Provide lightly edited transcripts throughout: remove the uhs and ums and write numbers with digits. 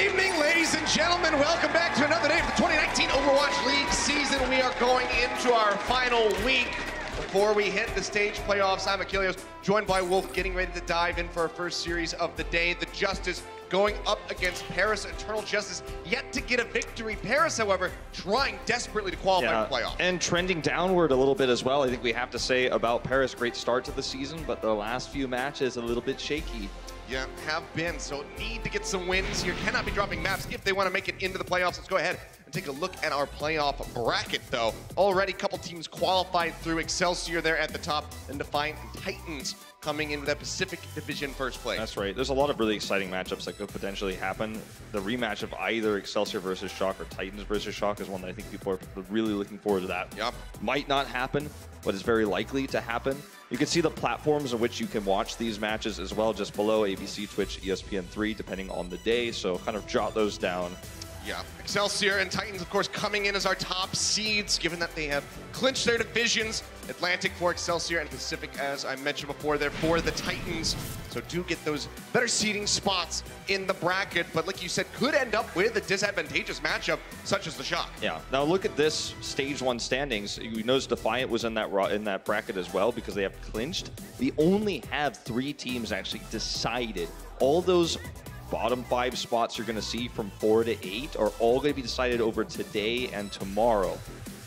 evening, ladies and gentlemen. Welcome back to another day of the 2019 Overwatch League season. We are going into our final week before we hit the stage playoffs. I'm Achilles, joined by Wolf, getting ready to dive in for our first series of the day. The Justice going up against Paris. Eternal Justice yet to get a victory. Paris, however, trying desperately to qualify for playoffs. And trending downward a little bit as well. I think we have to say about Paris, great start to the season, but the last few matches a little bit shaky. Yeah, have been. So need to get some wins here. Cannot be dropping maps if they want to make it into the playoffs. Let's go ahead and take a look at our playoff bracket, though. Already a couple teams qualified through. Excelsior there at the top, and Defiant and Titans coming in with that Pacific Division first place. That's right. There's a lot of really exciting matchups that could potentially happen. The rematch of either Excelsior versus Shock or Titans versus Shock is one that I think people are really looking forward to that. Yep. Might not happen, but is very likely to happen. You can see the platforms on which you can watch these matches as well, just below ABC, Twitch, ESPN3, depending on the day. So kind of jot those down. Yeah, Excelsior and Titans, of course, coming in as our top seeds, given that they have clinched their divisions. Atlantic for Excelsior and Pacific, as I mentioned before, they're for the Titans. So do get those better seeding spots in the bracket, but like you said, could end up with a disadvantageous matchup, such as the Shock. Yeah. Now look at this Stage 1 standings. You notice Defiant was in that bracket as well because they have clinched. We only have 3 teams actually decided. All those bottom 5 spots you're going to see from 4 to 8 are all going to be decided over today and tomorrow.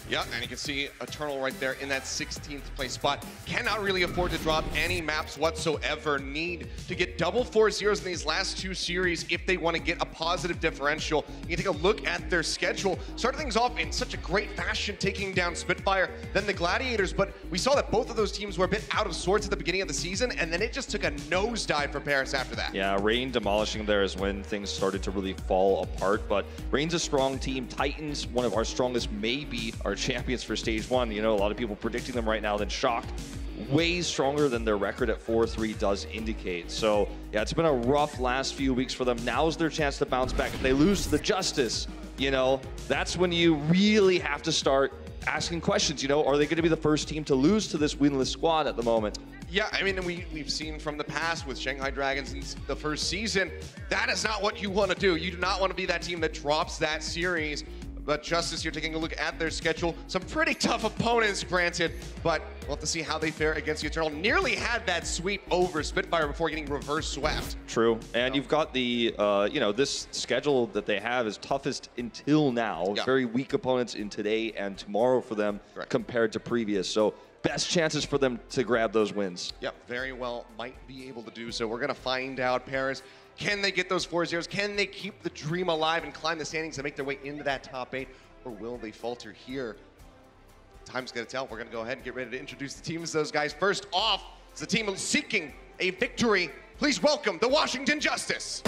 Yeah, and you can see Eternal right there in that 16th place spot. Cannot really afford to drop any maps whatsoever. Need to get double 4-0s in these last 2 series if they want to get a positive differential. You can take a look at their schedule. Started things off in such a great fashion, taking down Spitfire, then the Gladiators, but we saw that both of those teams were a bit out of sorts at the beginning of the season, and then it just took a nosedive for Paris after that. Yeah, Rain demolishing there is when things started to really fall apart, but Rain's a strong team. Titans, one of our strongest, maybe our champions for Stage 1. You know, a lot of people predicting them right now. Then Shock, way stronger than their record at 4-3 does indicate. So yeah, it's been a rough last few weeks for them. Now's their chance to bounce back. If they lose to the Justice, you know, that's when you really have to start asking questions. You know, are they going to be the first team to lose to this winless squad at the moment? Yeah, I mean, we've seen from the past with Shanghai Dragons in the first season, that is not what you want to do. You do not want to be that team that drops that series. But Justice, you're taking a look at their schedule. Some pretty tough opponents, granted, but we'll have to see how they fare against the Eternal. Nearly had that sweep over Spitfire before getting reverse swept. True, and you've got the, you know, this schedule that they have is toughest until now. Yep. Very weak opponents in today and tomorrow for them. Correct. Compared to previous. So best chances for them to grab those wins. Yep, very well might be able to do so. We're going to find out, Paris. Can they get those 4-0s? Can they keep the dream alive and climb the standings and make their way into that top 8? Or will they falter here? Time's going to tell. We're going to go ahead and get ready to introduce the teams. Those guys. First off, is the team seeking a victory. Please welcome the Washington Justice.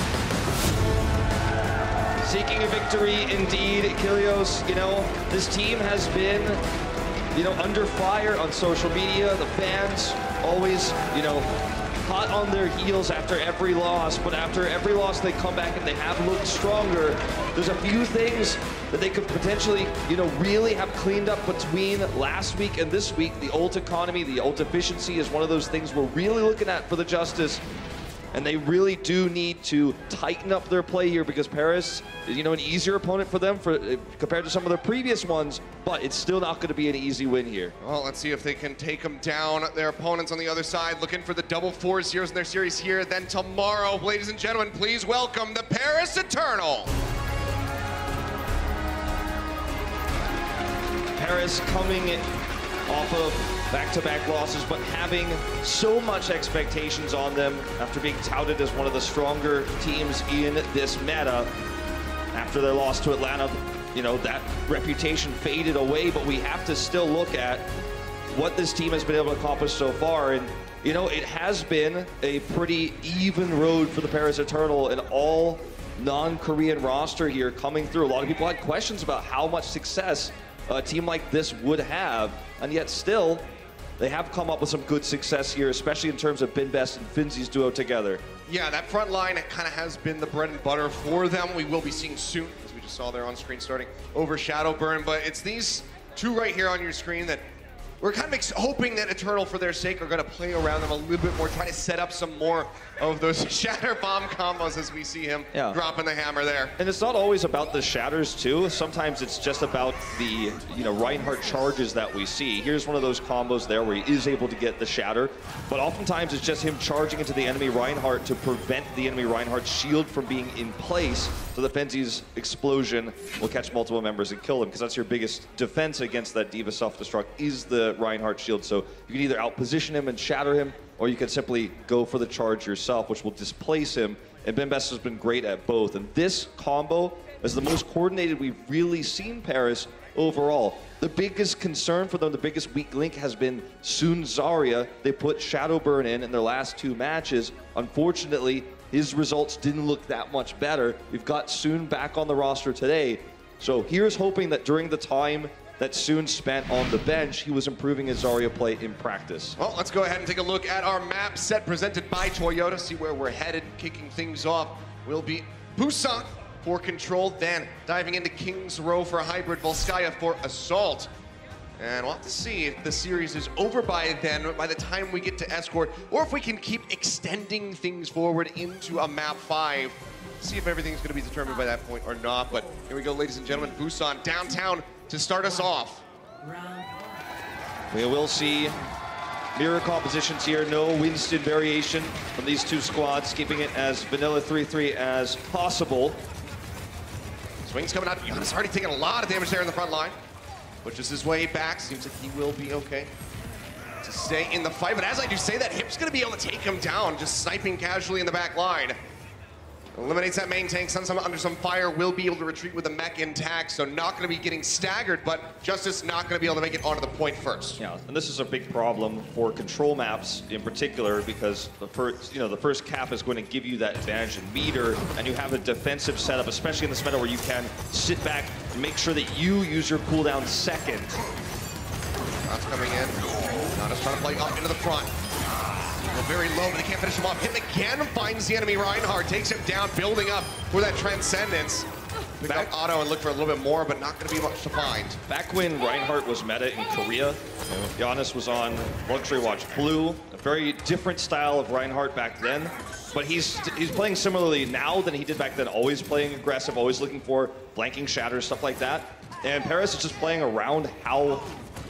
Seeking a victory indeed, Kilios. You know, this team has been, you know, under fire on social media. The fans always, you know, hot on their heels after every loss, but after every loss they come back and they have looked stronger. There's a few things that they could potentially, you know, really have cleaned up between last week and this week. The ult economy, the ult efficiency is one of those things we're really looking at for the Justice. And they really do need to tighten up their play here because Paris is, you know, an easier opponent for them compared to some of their previous ones, but it's still not going to be an easy win here. Well, let's see if they can take them down. Their opponents on the other side looking for the double 4-0s in their series here. Then tomorrow, ladies and gentlemen, please welcome the Paris Eternal. Paris coming off of back-to-back losses, but having so much expectations on them after being touted as one of the stronger teams in this meta. After their loss to Atlanta, you know, that reputation faded away, but we have to still look at what this team has been able to accomplish so far. And, you know, it has been a pretty even road for the Paris Eternal, and all non-Korean roster here coming through. A lot of people had questions about how much success a team like this would have, and yet still, they have come up with some good success here, especially in terms of Binbest and Finzi's duo together. Yeah, that front line kind of has been the bread and butter for them. We will be seeing soon, as we just saw there on screen, starting over Shadowburn. But it's these two right here on your screen that we're kind of hoping that Eternal, for their sake, are going to play around them a little bit more, try to set up some more of those shatter bomb combos as we see him dropping the hammer there. And it's not always about the shatters too. Sometimes it's just about the Reinhardt charges that we see. Here's one of those combos there where he is able to get the shatter, but oftentimes it's just him charging into the enemy Reinhardt to prevent the enemy Reinhardt's shield from being in place, so the Fenzi's explosion will catch multiple members and kill them, because that's your biggest defense against that D.Va self-destruct is the Reinhardt shield. So you can either outposition him and shatter him, or you can simply go for the charge yourself, which will displace him. And Benbest has been great at both. And this combo is the most coordinated we've really seen Paris overall. The biggest concern for them, the biggest weak link, has been Soon Zarya. They put Shadowburn in their last 2 matches. Unfortunately, his results didn't look that much better. We've got Soon back on the roster today. So here's hoping that during the time that Soon spent on the bench, he was improving his Zarya play in practice. Well, let's go ahead and take a look at our map set presented by Toyota, see where we're headed. Kicking things off will be Busan for Control, then diving into King's Row for Hybrid, Volskaya for Assault. And we'll have to see if the series is over by then, by the time we get to Escort, or if we can keep extending things forward into a map 5. See if everything's going to be determined by that point or not. But here we go, ladies and gentlemen. Busan downtown to start us off. We will see mirror compositions here. No Winston variation from these 2 squads, keeping it as vanilla 3-3 as possible. Swings coming out. Giannis already taking a lot of damage there in the front line. Pushes his way back. Seems like he will be okay to stay in the fight. But as I do say that, Hip's going to be able to take him down, just sniping casually in the back line. Eliminates that main tank. Sunsum under some fire, will be able to retreat with the mech intact, so not going to be getting staggered, but Justice not going to be able to make it onto the point first. Yeah, and this is a big problem for control maps in particular, because the first cap is going to give you that advantage in meter, and you have a defensive setup, especially in this meta where you can sit back and make sure that you use your cooldown second. Shots coming in. Giannis trying to play up into the front. Very low, but they can't finish him off. Hit again, finds the enemy Reinhardt, takes him down, building up for that Transcendence. Pick out Otto and look for a little bit more, but not going to be much to find. Back when Reinhardt was meta in Korea, Giannis was on Luxury Watch Blue, a very different style of Reinhardt back then. But he's playing similarly now than he did back then, always playing aggressive, always looking for flanking shatters, stuff like that. And Paris is just playing around how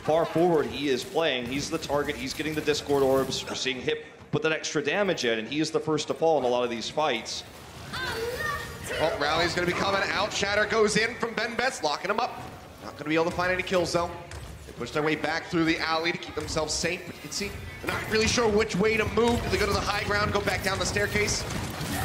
far forward he is playing. He's the target, he's getting the Discord orbs, we're seeing Hip put that extra damage in, and he is the first to fall in a lot of these fights. Oh, Rally's going to be coming out. Shatter goes in from Benbest, locking him up. Not going to be able to find any kills, though. They push their way back through the alley to keep themselves safe, but you can see they're not really sure which way to move. Do they go to the high ground, go back down the staircase?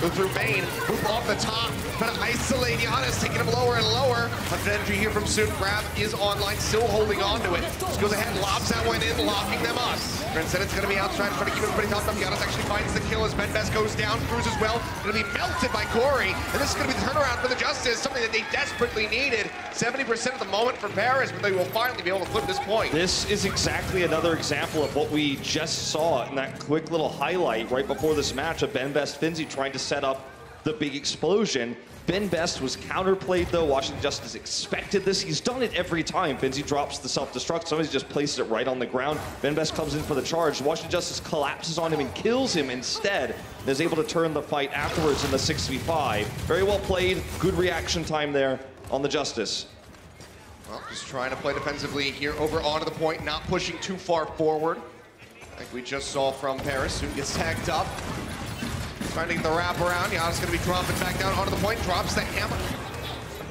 Go through Bane, move off the top, trying to isolate Giannis, taking him lower and lower. 100 energy here from Soon. Grab is online, still holding on to it. Just goes ahead, lobs that one in, locking them up. Transcendent's gonna be outside, trying to keep everybody topped up. Giannis actually finds the kill as Benbest goes down, Cruz as well. Gonna be melted by Corey, and this is gonna be the turnaround for the Justice, something that they desperately needed. 70% of the moment for Paris, but they will finally be able to flip this point. This is exactly another example of what we just saw in that quick little highlight right before this match of Benbest Finzi trying to set up the big explosion. Benbest was counterplayed though. Washington Justice expected this. He's done it every time. Finzi drops the self-destruct. Somebody just places it right on the ground. Benbest comes in for the charge. Washington Justice collapses on him and kills him instead. And is able to turn the fight afterwards in the 6v5. Very well played. Good reaction time there on the Justice. Well, just trying to play defensively here over onto the point, not pushing too far forward. Like we just saw from Paris. Soon gets tagged up. Trying to get the wrap around. Giannis going to be dropping back down onto the point. Drops the hammer.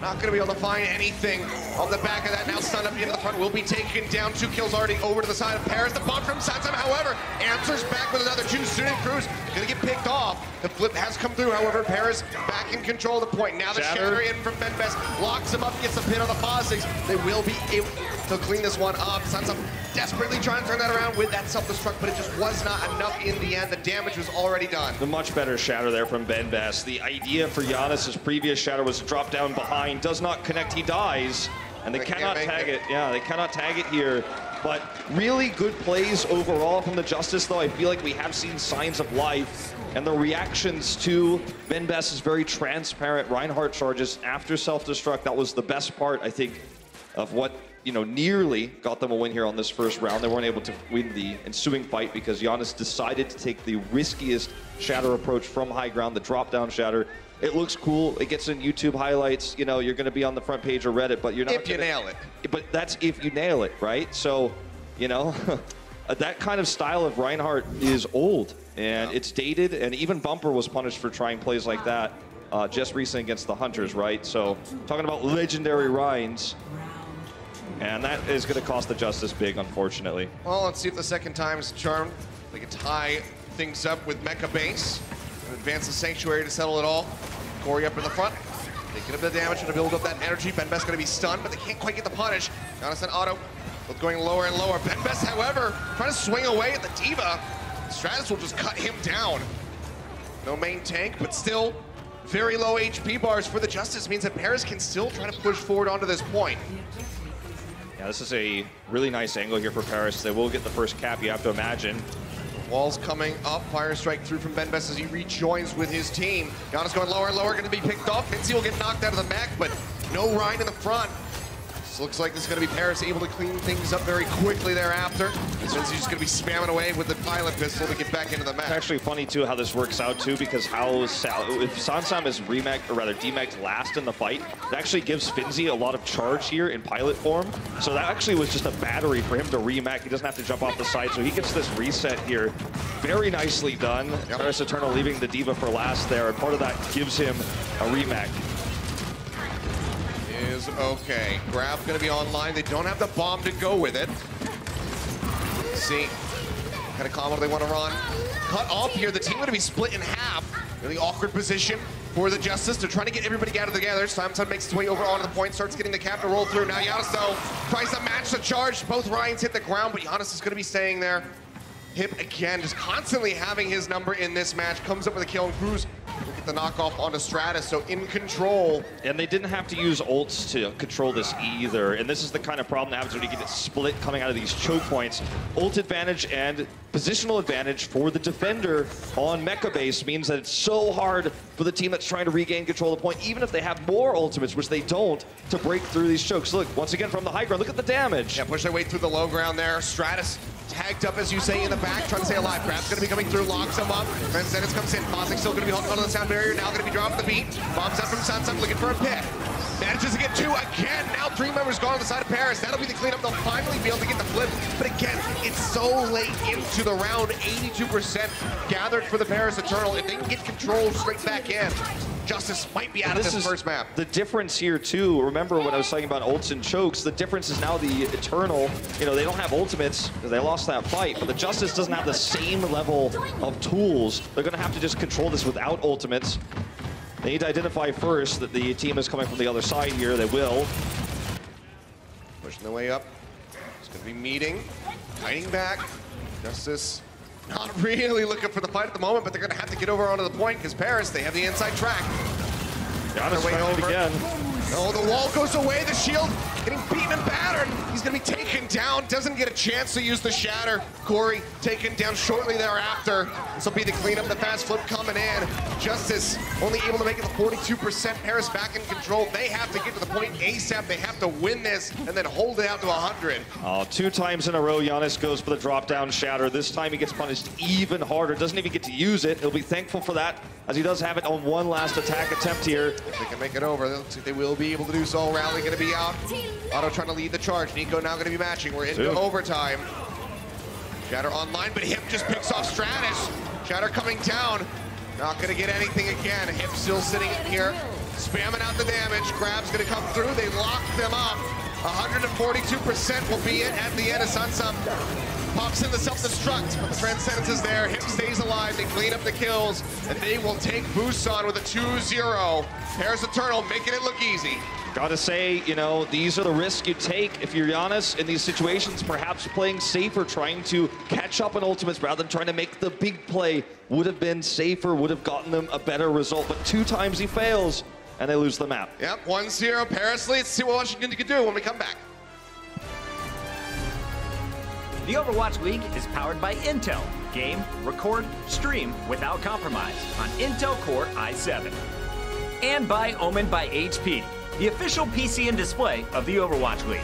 Not going to be able to find anything on the back of that. Now stunned up into the front. Will be taken down. 2 kills already over to the side of Paris. The bomb from Sansam, however, answers back with another 2. Soon and Cruz going to get picked off. The flip has come through. However, Paris back in control of the point. Now the shatter in from Benbest. Locks him up. Gets the pin on the Fossigs. They will be able to clean this one up. Sansam desperately trying to turn that around with that self-destruct, but it just was not enough in the end. The damage was already done. The much better shatter there from Benbest. The idea for Giannis' previous shatter was to drop down behind. Does not connect, he dies. And they cannot tag it. Yeah, they cannot tag it here. But really good plays overall from the Justice, though. I feel like we have seen signs of life. And the reactions to Benbest's very transparent Reinhardt charges after self-destruct, that was the best part, I think, of what nearly got them a win here on this first round. They weren't able to win the ensuing fight because Giannis decided to take the riskiest shatter approach from high ground, the drop-down shatter. It looks cool. It gets in YouTube highlights. You're going to be on the front page of Reddit, but you're not. If you nail it. But that's if you nail it, right? So, that kind of style of Reinhardt is old, and it's dated, and even Bumper was punished for trying plays like that just recently against the Hunters, right? So, talking about legendary Reins, and that is going to cost the Justice big, unfortunately. Well, let's see if the second time's a charm. They can tie things up with Mecha Base and advance the Sanctuary to settle it all. Corey up in the front, taking a bit of damage to build up that energy. Benbest going to be stunned, but they can't quite get the punish. Giannis and Otto both going lower and lower. Benbest, however, trying to swing away at the D.Va. Stratus will just cut him down. No main tank, but still very low HP bars for the Justice. Means that Paris can still try to push forward onto this point. Yeah, this is a really nice angle here for Paris. They will get the first cap, you have to imagine. Walls coming up, fire strike through from Benbest as he rejoins with his team. Giannis going lower and lower, going to be picked off. Finzi will get knocked out of the mech, but no Ryan in the front. This looks like this is going to be Paris able to clean things up very quickly thereafter. Finzi's just going to be spamming away with the pilot pistol to get back into the mech. It's actually funny too how this works out too, because if Sansam is demeched last in the fight, it actually gives Finzi a lot of charge here in pilot form. So that actually was just a battery for him to remech. He doesn't have to jump off the side, so he gets this reset here. Very nicely done. Yep. Paris Eternal leaving the D.Va for last there, and part of that gives him a remech. Is okay. Grab's going to be online. They don't have the bomb to go with it. Let's see what kind of combo they want to run. Cut off here. The team going to be split in half. Really awkward position for the Justice. They're trying to get everybody gathered together. Samson makes his way over onto the point, starts getting the cap to roll through. Now Giannis, though, tries to match the charge. Both Ryans hit the ground, but Giannis is going to be staying there. Hip again, just constantly having his number in this match. Comes up with a kill, and Cruz will get the knockoff onto Stratus, so in control. And they didn't have to use ults to control this either. And this is the kind of problem that happens when you get it split coming out of these choke points. Ult advantage and positional advantage for the defender on Mecha Base means that it's so hard for the team that's trying to regain control of the point, even if they have more ultimates, which they don't, to break through these chokes. Look, once again from the high ground, look at the damage. Yeah, push their way through the low ground there. Stratus tagged up, as you say, in the back, trying to stay alive. Grab's going to be coming through, locks him up. Transcendence comes in. Fossick still going to be holding onto the sound barrier. Now going to be dropping the beat. Bombs out from Sunset, looking for a pick. Manages to get two again. Now 3 members gone on the side of Paris. That'll be the cleanup. They'll finally be able to get the flip. But again, it's so late into the round. 82% gathered for the Paris Eternal. If they can get control straight back in, Justice might be out of this first map. The difference here too, remember when I was talking about ults and chokes, the difference is now the Eternal, they don't have ultimates because they lost that fight, but the Justice doesn't have the same level of tools. They're going to have to just control this without ultimates. They need to identify first that the team is coming from the other side here. They will. Pushing their way up. It's going to be meeting, fighting back. Justice not really looking for the fight at the moment, but they're going to have to get over onto the point because Paris, they have the inside track. Got their way over again. Oh, the wall goes away. The shield getting beaten and battered. He's going to be taken down. Doesn't get a chance to use the shatter. Corey taken down shortly thereafter. This will be the cleanup. The fast flip coming in. Justice only able to make it to 42%. Paris back in control. They have to get to the point ASAP. They have to win this and then hold it out to 100. Oh, 2 times in a row, Giannis goes for the drop-down shatter. This time he gets punished even harder. Doesn't even get to use it. He'll be thankful for that, as he does have it on one last attack attempt here. If they can make it over, looks like they will be able to do so. Rally going to be out. Otto trying to lead the charge. Nico now going to be matching. We're into overtime. Shatter online, but Hip just picks off Stratus. Shatter coming down. Not going to get anything again. Hip still sitting in here, spamming out the damage. Grab's going to come through. They lock them up. 142% will be it at the end of Sunsum. Pops in the self-destruct, but the Transcendence is there. Hip stays alive. They clean up the kills, and they will take Busan with a 2-0. Paris Eternal making it look easy. Gotta say, these are the risks you take if you're Giannis in these situations. Perhaps playing safer, trying to catch up on ultimates rather than trying to make the big play would have been safer, would have gotten them a better result. But 2 times he fails, and they lose the map. Yep, 1-0 Paris leads. See what Washington can do when we come back. The Overwatch League is powered by Intel. Game, record, stream without compromise on Intel Core i7. And by Omen by HP, the official PC and display of the Overwatch League.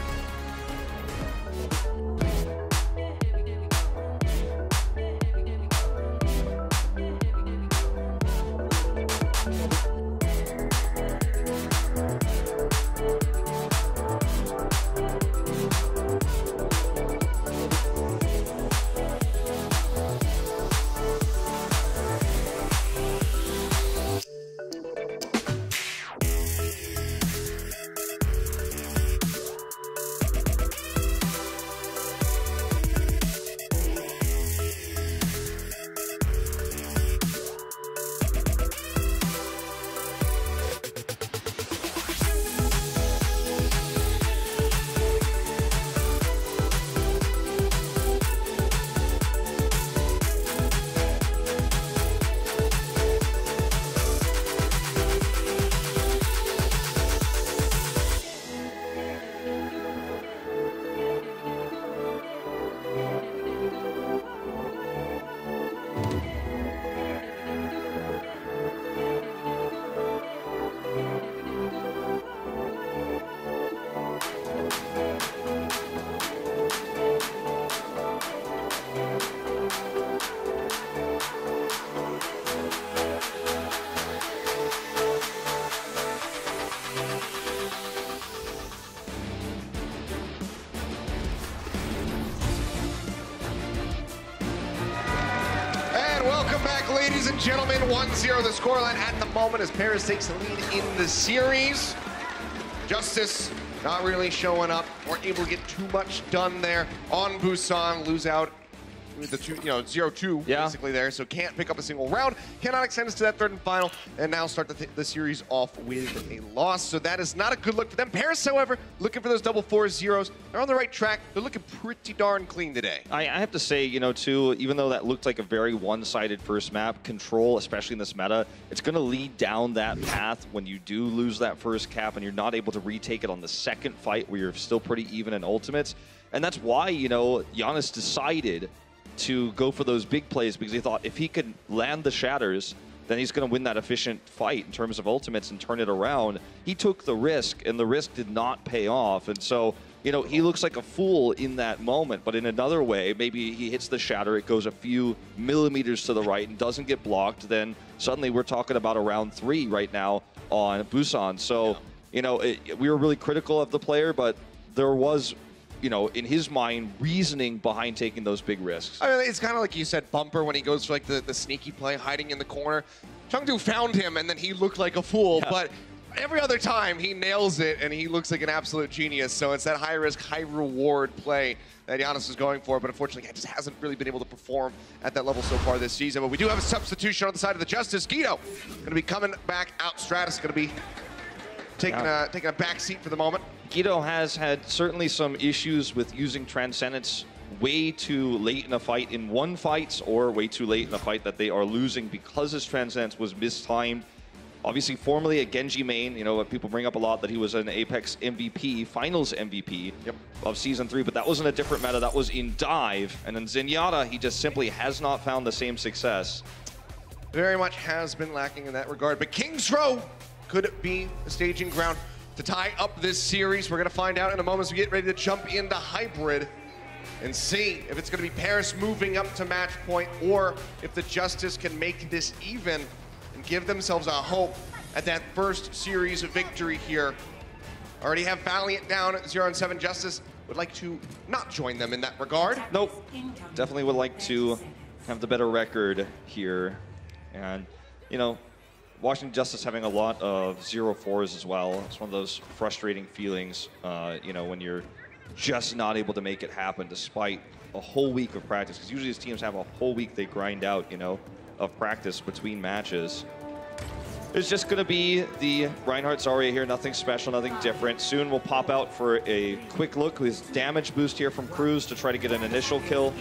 ladies and gentlemen, 1-0 the scoreline at the moment as Paris takes the lead in the series. Justice not really showing up. Weren't able to get too much done there on Busan. Lose out with the 0-2 basically there, so can't pick up a single round, cannot extend us to that third and final, and now start the series off with a loss. So that is not a good look for them. Paris, however, looking for those double 4-0s. They're on the right track. They're looking pretty darn clean today. I have to say, too, even though that looked like a very one-sided first map, Control, especially in this meta, it's going to lead down that path when you do lose that first cap and you're not able to retake it on the second fight where you're still pretty even in ultimates. And that's why, Giannis decided to go for those big plays, because he thought if he could land the shatters, then he's going to win that efficient fight in terms of ultimates and turn it around. He took the risk, and the risk did not pay off. And so, he looks like a fool in that moment, but in another way, maybe he hits the shatter, it goes a few millimeters to the right and doesn't get blocked, then suddenly we're talking about a round 3 right now on Busan. So, we were really critical of the player, but there was in his mind, reasoning behind taking those big risks. I mean, it's kind of like you said, Bumper, when he goes for like the sneaky play, hiding in the corner. Chengdu found him, and then he looked like a fool, but every other time he nails it, and he looks like an absolute genius. So it's that high-risk, high-reward play that Giannis is going for, but unfortunately, he just hasn't really been able to perform at that level so far this season. But we do have a substitution on the side of the Justice. Guido going to be coming back out. Stratus going to be taking a back seat for the moment. Guido has had certainly some issues with using Transcendence way too late in a fight in one fights, or way too late in a fight that they are losing because his Transcendence was mistimed. Obviously, formerly a Genji main, people bring up a lot that he was an Apex MVP, Finals MVP of Season 3, but that was in a different meta. That was in Dive. And then Zenyatta, he just simply has not found the same success. Very much has been lacking in that regard, but King's Row could be a staging ground to tie up this series. We're going to find out in a moment as we get ready to jump into Hybrid and see if it's going to be Paris moving up to match point, or if the Justice can make this even and give themselves a hope at that first series of victory here. Already have Valiant down at 0-7. Justice would like to not join them in that regard. Nope. Definitely would like to have the better record here. And, Washington Justice having a lot of 0-4s as well. It's one of those frustrating feelings, when you're just not able to make it happen despite a whole week of practice. Because usually these teams have a whole week they grind out, of practice between matches. It's just going to be the Reinhardt Zarya here. Nothing special, nothing different. Soon we'll pop out for a quick look with damage boost here from Cruz to try to get an initial kill.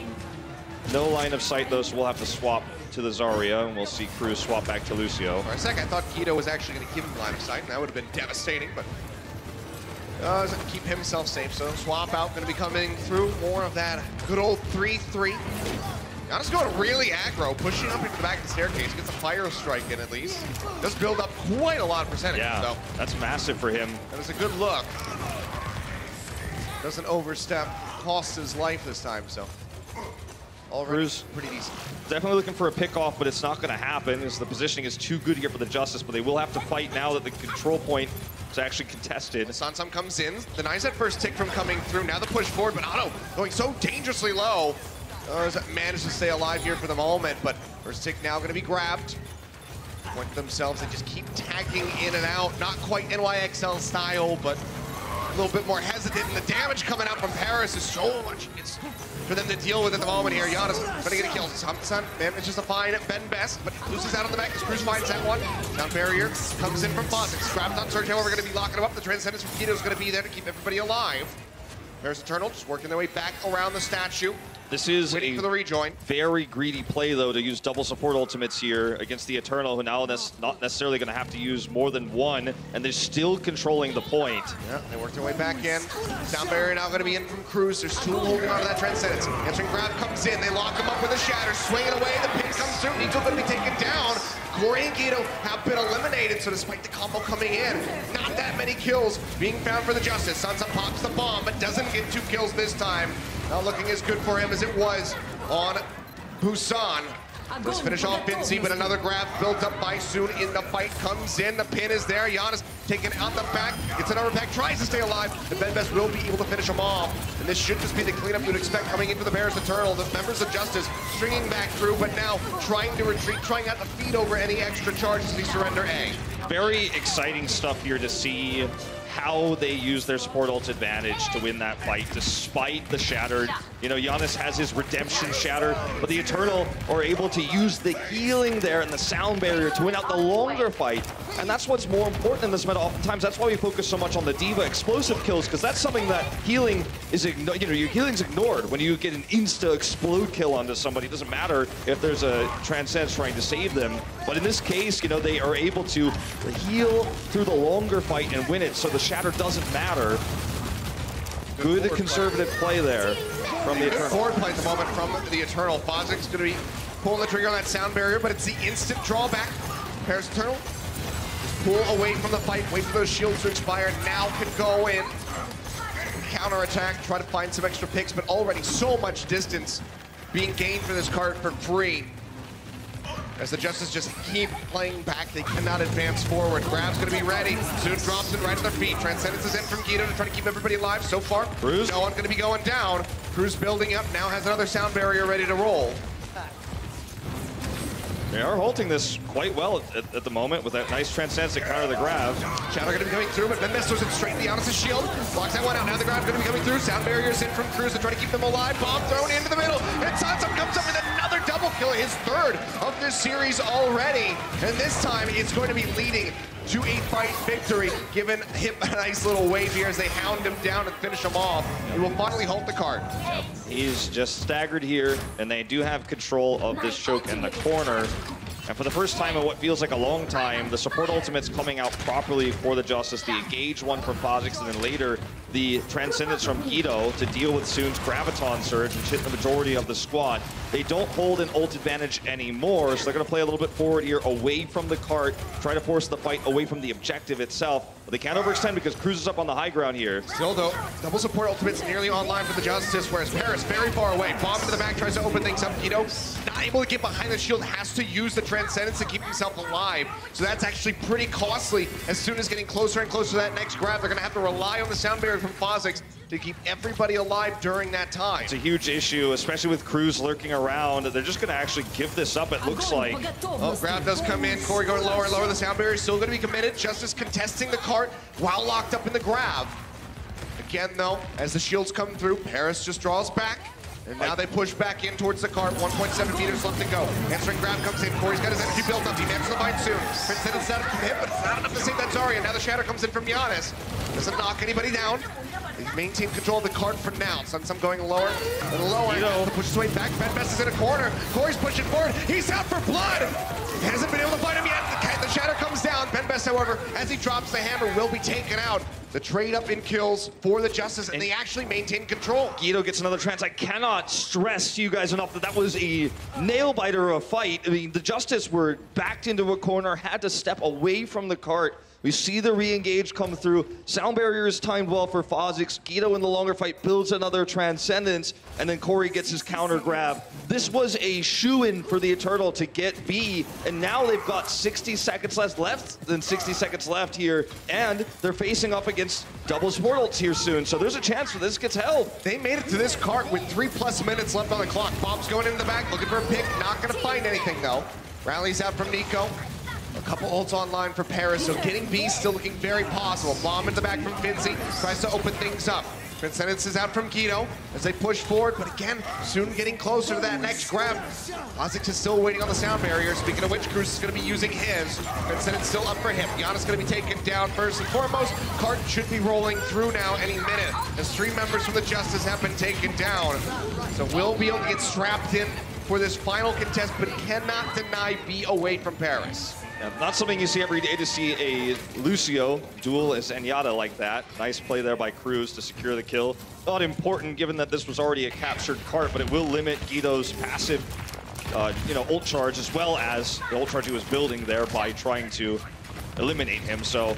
No line of sight, though, so we'll have to swap to the Zarya, and we'll see Cruz swap back to Lucio. For a second, I thought Guido was actually going to give him line of sight, and that would have been devastating, but doesn't keep himself safe. So swap out, going to be coming through more of that good old 3-3. Giannis going really aggro, pushing up into the back of the staircase, gets a fire strike in at least. Does build up quite a lot of percentage, though. That's massive for him. That was a good look. Doesn't overstep, costs his life this time, so. Cruz pretty decent. Definitely looking for a pick-off, but it's not going to happen as the positioning is too good here for the Justice, but they will have to fight now that the control point is actually contested. Sansam comes in, denies that first tick from coming through. Now the push forward, but Otto going so dangerously low. Managed to stay alive here for the moment, but first tick now going to be grabbed. Point themselves and just keep tagging in and out. Not quite NYXL style, but a little bit more hesitant, and the damage coming out from Paris is so much. It's for them to deal with at the moment here. Giannis gonna get a kill. Samson manages to find Ben Best, but loses out on the back as Cruz finds that one. Down barrier comes in from Fawcett. Grabbed on Surge, however, gonna be locking him up. The Transcendence from Guido's gonna be there to keep everybody alive. Paris Eternal just working their way back around the statue. This is waiting for the rejoin. Very greedy play, though, to use double support ultimates here against the Eternal, who now not necessarily going to have to use more than one, and they're still controlling the point. Yeah, they work their way back in. Down barrier now going to be in from Cruz. They're still holding on to that Transcendence. Answering grab comes in. They lock him up with a shatter. Swinging away. The pin comes through. Nico going to be taken down. Corey and Guido have been eliminated, so despite the combo coming in, not that many kills being found for the Justice. Sansa pops the bomb, but doesn't get 2 kills this time. Not looking as good for him as it was on Busan. Let's finish off Finzi, but another grab built up by Soon in the fight comes in. The pin is there. Giannis taken out the back, gets another back, tries to stay alive. And BenBest will be able to finish him off. And this should just be the cleanup you'd expect coming into the Paris Eternal. The members of Justice stringing back through, but now trying to retreat, trying not to feed over any extra charges as they surrender A. Very exciting stuff here to see how they use their support ult advantage to win that fight, despite the Shattered. You know, Giannis has his redemption Shatter, but the Eternal are able to use the healing there and the sound barrier to win out the longer fight. And that's what's more important in this meta. Oftentimes, that's why we focus so much on the D.Va explosive kills, because that's something that healing is ignored. You know, your healing's ignored when you get an insta explode kill onto somebody. It doesn't matter if there's a Transcendence trying to save them. But in this case, you know, they are able to heal through the longer fight and win it, so the Shatter doesn't matter. Good conservative play there from the Eternal. Forward play at the moment from the Eternal. Fozic's going to be pulling the trigger on that sound barrier, but it's the instant drawback. Paris Eternal just pull away from the fight, wait for those shields to expire. Now can go in, counterattack, try to find some extra picks, but already so much distance being gained for this card for free. As the Justice just keep playing back, they cannot advance forward. Grab's gonna be ready. Soon drops it right at their feet. Transcendence is in from Guido to try to keep everybody alive. So far, Cruz. no one gonna be going down. Cruz building up, now has another sound barrier ready to roll. They are holding this quite well at the moment with that nice Transcendence to counter the grab. Shadow gonna be coming through, but BenBest throws it straight in the Giannis' shield. Blocks that one out. Now the grab's gonna be coming through. Sound barriers in from Cruz to try to keep them alive. Bomb thrown into the middle. And Sansum comes up with another double kill, his third of this series already. And this time it's going to be leading to a fight victory, giving him a nice little wave here as they hound him down and finish him off. He will finally halt the card. He's just staggered here, and they do have control of this choke in the corner. And for the first time in what feels like a long time, the support ultimate's coming out properly for the Justice. The engage one from Fozix, and then later the Transcendence from Guido to deal with Soon's Graviton Surge and hit the majority of the squad. They don't hold an ult advantage anymore, so they're going to play a little bit forward here, away from the cart, try to force the fight away from the objective itself. But they can't overextend because Cruz is up on the high ground here. Still though, double support ultimate's nearly online for the Justice, whereas Paris very far away. Bomb into the back, tries to open things up. Guido not able to get behind the shield, has to use the Transcendence to keep himself alive. So that's actually pretty costly. As soon as getting closer and closer to that next grab, they're gonna have to rely on the sound barrier from Fozix to keep everybody alive during that time. It's a huge issue, especially with Cruz lurking around. They're just gonna actually give this up, it looks like. Oh, grab does come in. Corey going lower and lower. The sound barrier is still gonna be committed. Justice contesting the cart while locked up in the grab. Again though, as the shields come through, Paris just draws back. And now they push back in towards the cart. 1.7 meters left to go. Answering grab comes in. Corey's got his energy built up. He manages to find Soon. Transcendence out from him, but it's not enough to save that Zarya. Now the Shatter comes in from Giannis. Doesn't knock anybody down. They maintain control of the cart for now. Sansum going lower and lower. To push his way back. BenBest is in a corner. Corey's pushing forward. He's out for blood. He hasn't been able to find him yet. The Shatter comes down. BenBest, however, as he drops the hammer, will be taken out. The trade up in kills for the Justice, and they actually maintain control. Guido gets another trance. I cannot stress to you guys enough that that was a nail-biter of a fight. I mean, the Justice were backed into a corner, had to step away from the cart. We see the re-engage come through. Sound barrier is timed well for Fozix. Guido in the longer fight builds another Transcendence, and then Corey gets his counter grab. This was a shoo-in for the Eternal to get B, and now they've got 60 seconds left here, and they're facing up against double support ults here soon, so there's a chance for this gets held. They made it to this cart with 3+ minutes left on the clock. Bomb's going into the back, looking for a pick, not gonna find anything though. Rallies out from Nico. A couple ults online for Paris, so getting B still looking very possible. Bomb in the back from Finzi, tries to open things up. Transcendence is out from Guido as they push forward, but again, soon getting closer to that next grab. Fozix is still waiting on the sound barrier. Speaking of which, Cruz is going to be using his. Transcendence still up for him. Giannis going to be taken down first and foremost. Cart should be rolling through now any minute as 3 members from the Justice have been taken down. So we'll be able to get strapped in for this final contest, but cannot deny B away from Paris. Yeah, not something you see every day, to see a Lucio duel as Zenyatta like that. Nice play there by Cruz to secure the kill. Not important given that this was already a captured cart, but it will limit Guido's passive ult charge, as well as the ult charge he was building there by trying to eliminate him. So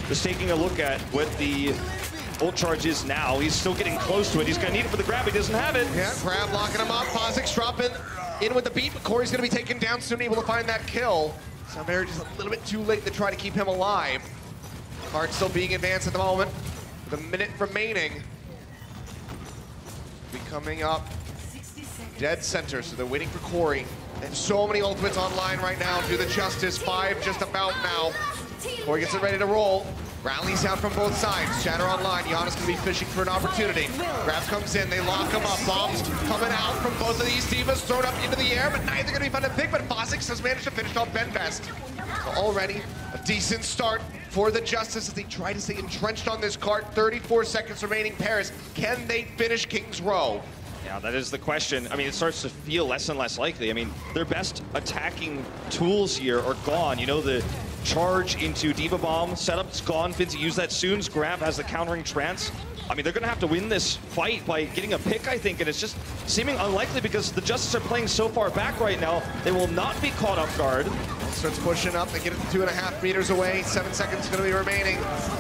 just taking a look at what the ult charge is now. He's still getting close to it. He's going to need it for the grab. He doesn't have it. Yeah, grab locking him up. Fozix dropping in with the beat, but Corey's gonna be taken down soon, able to find that kill. Soundberry just a little bit too late to try to keep him alive. Card still being advanced at the moment, with a minute remaining. Be coming up dead center, so they're waiting for Corey. They have so many ultimates online right now. Do the justice, 5 just about now. Corey gets it ready to roll. Rallies out from both sides. Shatter online. Giannis gonna be fishing for an opportunity. Grabs comes in. They lock him up. Bombs coming out from both of these divas. Thrown up into the air, but neither gonna be fun to pick. But Fossix has managed to finish off Ben Best. So already a decent start for the Justice as they try to stay entrenched on this cart. 34 seconds remaining. Paris, can they finish King's Row? Yeah, that is the question. I mean, it starts to feel less and less likely. I mean, their best attacking tools here are gone. You know, the charge into Diva Bomb setup's gone. Finzi used that soon. Grab has the countering trance. I mean, they're going to have to win this fight by getting a pick, I think, and it's just seeming unlikely because the Justice are playing so far back right now. They will not be caught off guard. Starts pushing up. They get it to 2.5 meters away. 7 seconds going to be remaining.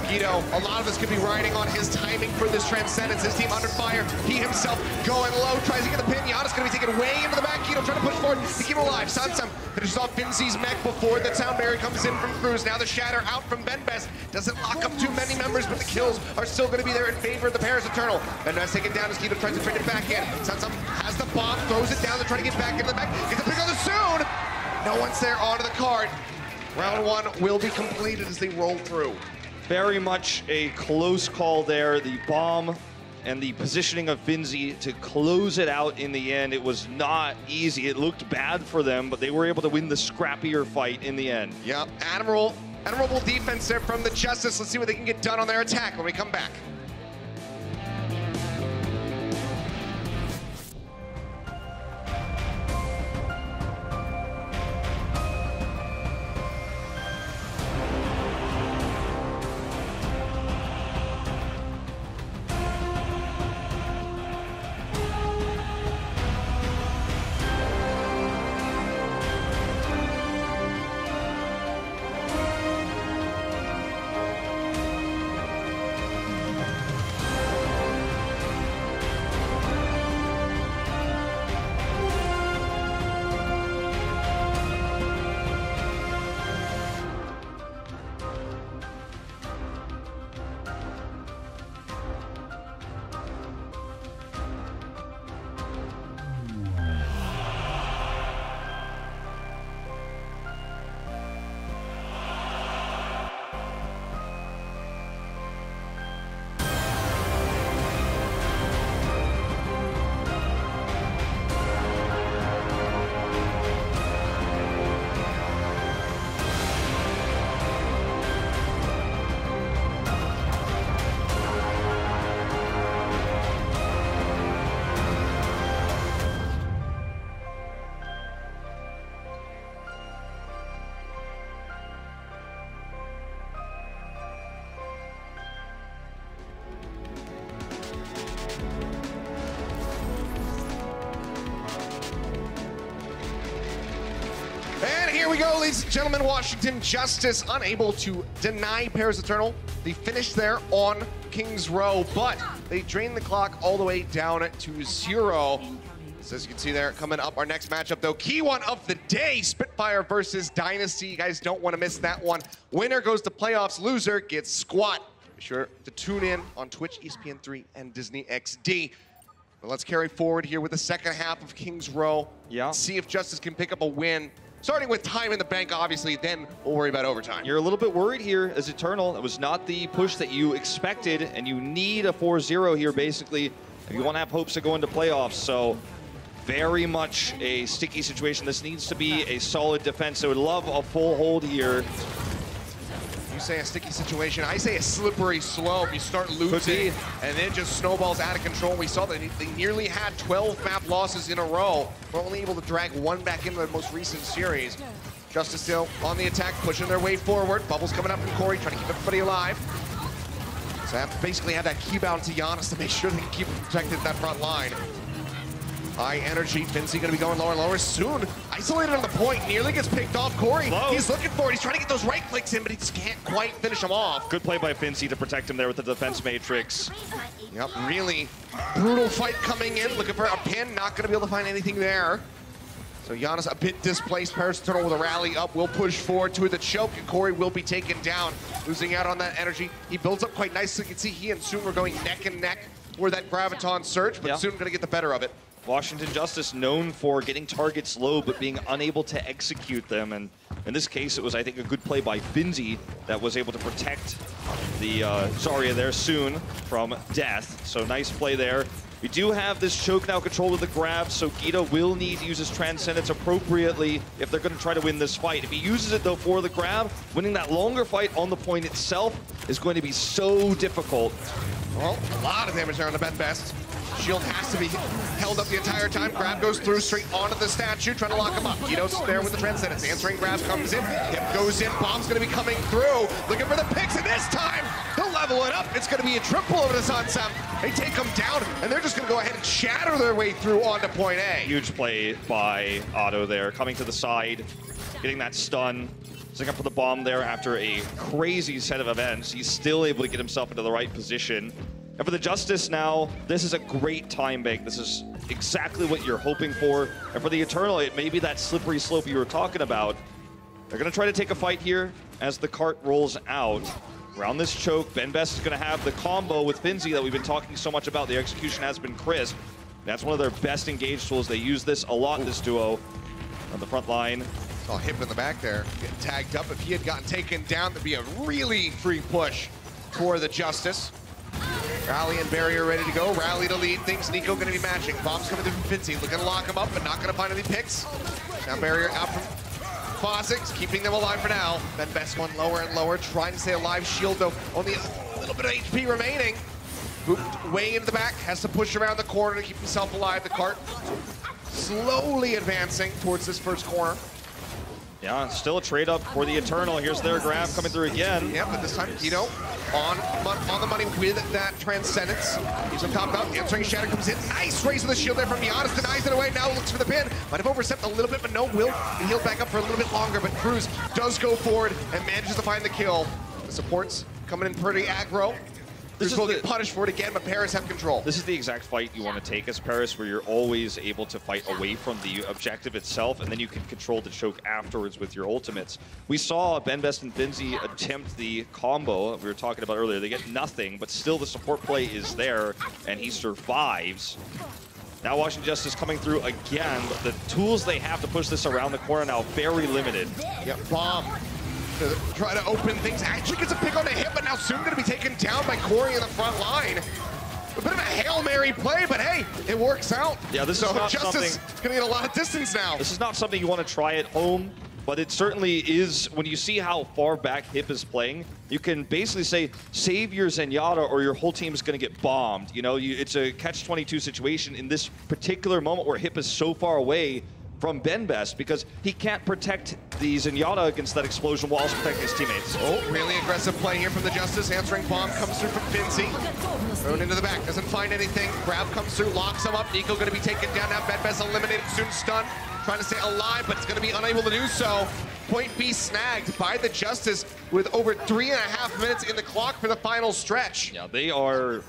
Guido, a lot of this could be riding on his timing for this Transcendence. His team under fire. He himself going low. Tries to get the pin. Giannis going to be taken way into the back. Guido trying to push forward to keep him alive. Sansam finishes off Finzi's mech before the sound barrier comes in from Cruz. Now the Shatter out from Ben Best. Doesn't lock up too many members, but the kills are still going to be there in favor of the Paris Eternal. Ben Best taken down as Guido tries to trade it back in. Sansam has the bomb, throws it down to try to get back into the back. Gets a pick on the soon. No one's there onto the card. Round 1 will be completed as they roll through. Very much a close call there. The bomb and the positioning of Finzi to close it out in the end. It was not easy. It looked bad for them, but they were able to win the scrappier fight in the end. Yep, admirable defense there from the Justice. Let's see what they can get done on their attack when we come back. Here we go, ladies and gentlemen. Washington Justice unable to deny Paris Eternal the finish there on King's Row, but they drain the clock all the way down to 0. So as you can see there, coming up, our next matchup, though, key one of the day, Spitfire versus Dynasty. You guys don't want to miss that one. Winner goes to playoffs, loser gets squat. Be sure to tune in on Twitch, ESPN3, and Disney XD. But let's carry forward here with the second half of King's Row. Yeah. See if Justice can pick up a win. Starting with time in the bank, obviously, then we'll worry about overtime. You're a little bit worried here as Eternal. It was not the push that you expected, and you need a 4-0 here, basically, if you want to have hopes to go into playoffs. So very much a sticky situation. This needs to be a solid defense. I would love a full hold here. You say a sticky situation, I say a slippery slope. You start losing, and then it just snowballs out of control. We saw that they nearly had 12 map losses in a row. We're only able to drag one back into the most recent series. Justice still on the attack, pushing their way forward. Bubbles coming up from Corey, trying to keep everybody alive. So I have to basically have that keybound to Giannis to make sure they can keep protected that front line. High energy, Finzi gonna be going lower and lower soon. Isolated on the point, nearly gets picked off. Corey, he's looking for it. He's trying to get those right clicks in, but he just can't quite finish him off. Good play by Finzi to protect him there with the defense matrix. Yep, really brutal fight coming in. Looking for a pin, not gonna be able to find anything there. So Giannis a bit displaced. Paris Eternal with a rally up will push forward to the choke, and Corey will be taken down, losing out on that energy. He builds up quite nicely. You can see he and Soon were going neck and neck for that Graviton surge, but Soon gonna get the better of it. Washington Justice known for getting targets low but being unable to execute them, and in this case it was, I think, a good play by Finzi that was able to protect the Zarya there Soon from death. So nice play there. We do have this choke now controlled with the grab, so Gita will need to use his Transcendence appropriately if they're going to try to win this fight. If he uses it, though, for the grab, winning that longer fight on the point itself is going to be so difficult. Well, a lot of damage there on the best. Shield has to be held up the entire time. Grab goes through straight onto the statue, trying to lock him up. Guido's there with the Transcendence. Answering grab comes in. Hip goes in. Bomb's going to be coming through. Looking for the picks, and this time he'll level it up. It's going to be a triple over to Sansam. They take him down, and they're just going to go ahead and shatter their way through onto point A. Huge play by Otto there, coming to the side, getting that stun. Setting up for the bomb there after a crazy set of events. He's still able to get himself into the right position. And for the Justice now, this is a great time bank. This is exactly what you're hoping for. And for the Eternal, it may be that slippery slope you were talking about. They're going to try to take a fight here as the cart rolls out. Around this choke, Ben Best is going to have the combo with Finzi that we've been talking so much about. The execution has been crisp. That's one of their best engaged tools. They use this a lot, this duo, on the front line. Saw Hip in the back there, getting tagged up. If he had gotten taken down, there'd be a really free push for the Justice. Rally and barrier ready to go. Rally to lead things. Nico going to be matching. Bombs coming through from Finzi. Looking to lock him up, but not going to find any picks. Now barrier out from Fawcett, keeping them alive for now. Then Best one lower and lower, trying to stay alive. Shield, though, only a little bit of HP remaining. Booped way into the back. Has to push around the corner to keep himself alive. The cart slowly advancing towards this first corner. Yeah, still a trade up for the Eternal. Here's their grab coming through again. Yeah, but this time Guido on the money with that Transcendence. He's on top now. Answering Shatter comes in. Nice raise of the shield there from Giannis. Denies it away. Now looks for the pin. Might have overstepped a little bit, but no, will be healed back up for a little bit longer. But Cruz does go forward and manages to find the kill. The supports coming in pretty aggro. Cruz will get punished for it again, but Paris have control. This is the exact fight you want to take as Paris, where you're always able to fight away from the objective itself, and then you can control the choke afterwards with your ultimates. We saw Ben Best and Finzi attempt the combo we were talking about earlier. They get nothing, but still the support play is there, and he survives. Now Washington Justice coming through again, but the tools they have to push this around the corner now very limited. Yep, bomb. To try to open things. Actually gets a pick on the hip, but now soon going to be taken down by Corey in the front line. A bit of a Hail Mary play, but hey, it works out. Yeah, this is not Justice going to get a lot of distance now. This is not something you want to try at home, but it certainly is. When you see how far back Hip is playing, you can basically say, save your Zenyatta or your whole team is going to get bombed. You know, it's a catch-22 situation in this particular moment where Hip is so far away from Ben Best because he can't protect the Zenyatta against that explosion while also protecting his teammates. Oh, really aggressive play here from the Justice. Answering bomb comes through from Finzi. Thrown into the back, doesn't find anything. Grab comes through, locks him up. Nico going to be taken down now. Ben Best eliminated, soon stunned. Trying to stay alive, but it's going to be unable to do so. Point B snagged by the Justice with over 3.5 minutes in the clock for the final stretch. Yeah, they are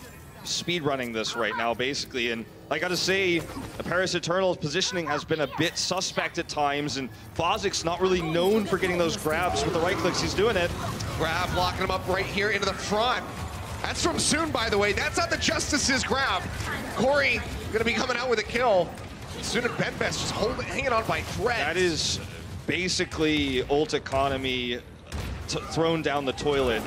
speed running this right now, basically, and I gotta say, the Paris Eternal's positioning has been a bit suspect at times, and Fozik's not really known for getting those grabs with the right clicks. He's doing it. Grab locking him up right here into the front. That's from Soon, by the way. That's not the Justice's grab. Corey gonna be coming out with a kill. Soon and Ben Best just hanging on by threads. That is basically ult economy thrown down the toilet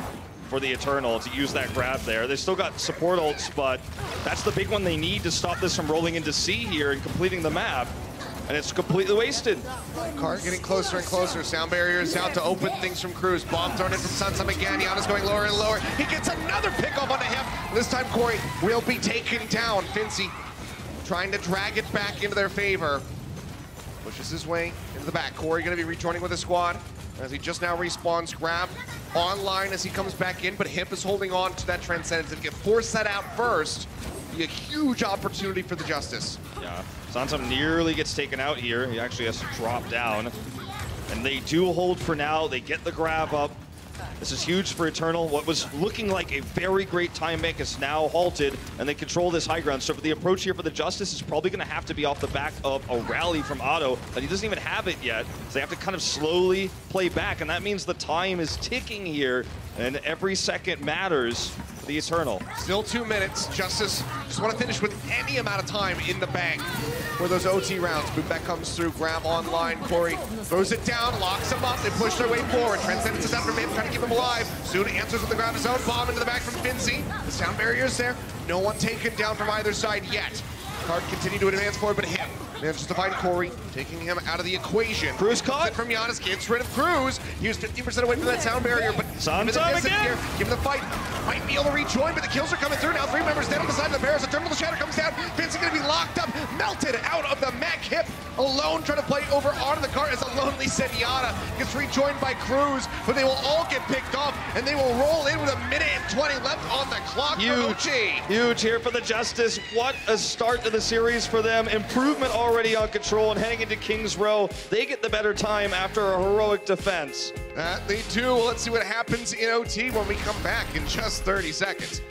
for the Eternal to use that grab there. They still got support ults, but that's the big one they need to stop this from rolling into C here and completing the map. And it's completely wasted. Cart getting closer and closer. Sound barriers out to open things from Cruz. Bomb thrown in from Sansam again. Giannis going lower and lower. He gets another pick off on the hip. This time Corey will be taken down. Finzi trying to drag it back into their favor. Pushes his way into the back. Corey going to be rejoining with the squad as he just now respawns. Grab online as he comes back in, but Hip is holding on to that Transcendence. If he can force that out first, be a huge opportunity for the Justice. Yeah, Sansam nearly gets taken out here. He actually has to drop down. And they do hold for now. They get the grab up. This is huge for Eternal. What was looking like a very great time bank is now halted, and they control this high ground. So the approach here for the Justice is probably going to have to be off the back of a rally from Otto, but he doesn't even have it yet. So they have to kind of slowly play back, and that means the time is ticking here, and every second matters for the Eternal. Still 2 minutes. Justice just want to finish with any amount of time in the bank for those OT rounds. Bootback comes through, grab online. Corey throws it down, locks him up. They push their way forward. Transcendence is after him, trying to keep him alive. Soon answers with the ground his own bomb into the back from Finzi. The sound barrier's there. No one taken down from either side yet. Card continue to advance forward, but him manages to find Corey, taking him out of the equation. Cruz caught from Giannis, gets rid of Cruz. He was 15% away from that sound barrier, but give him the fight. Might be able to rejoin, but the kills are coming through now. 3 members dead on the side of the Paris. A terminal shatter comes down. Vince is going to be locked up, melted out of the mech hip. Alone trying to play over onto the cart as a lonely Senjata gets rejoined by Cruz, but they will all get picked off, and they will roll in with 1:20 left on the clock. Huge here for the Justice. What a start to the series for them. Improvement already on control, and heading into King's Row, they get the better time after a heroic defense. They do. Let's see what happens in OT when we come back in just 30 seconds.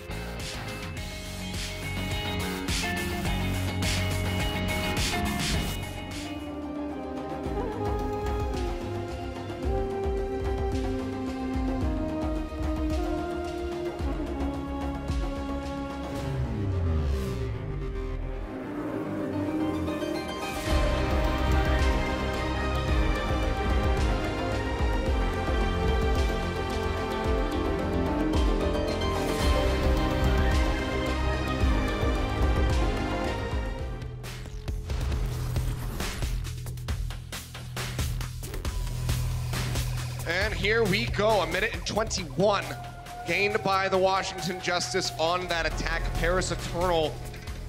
And here we go, 1:21 gained by the Washington Justice on that attack. Paris Eternal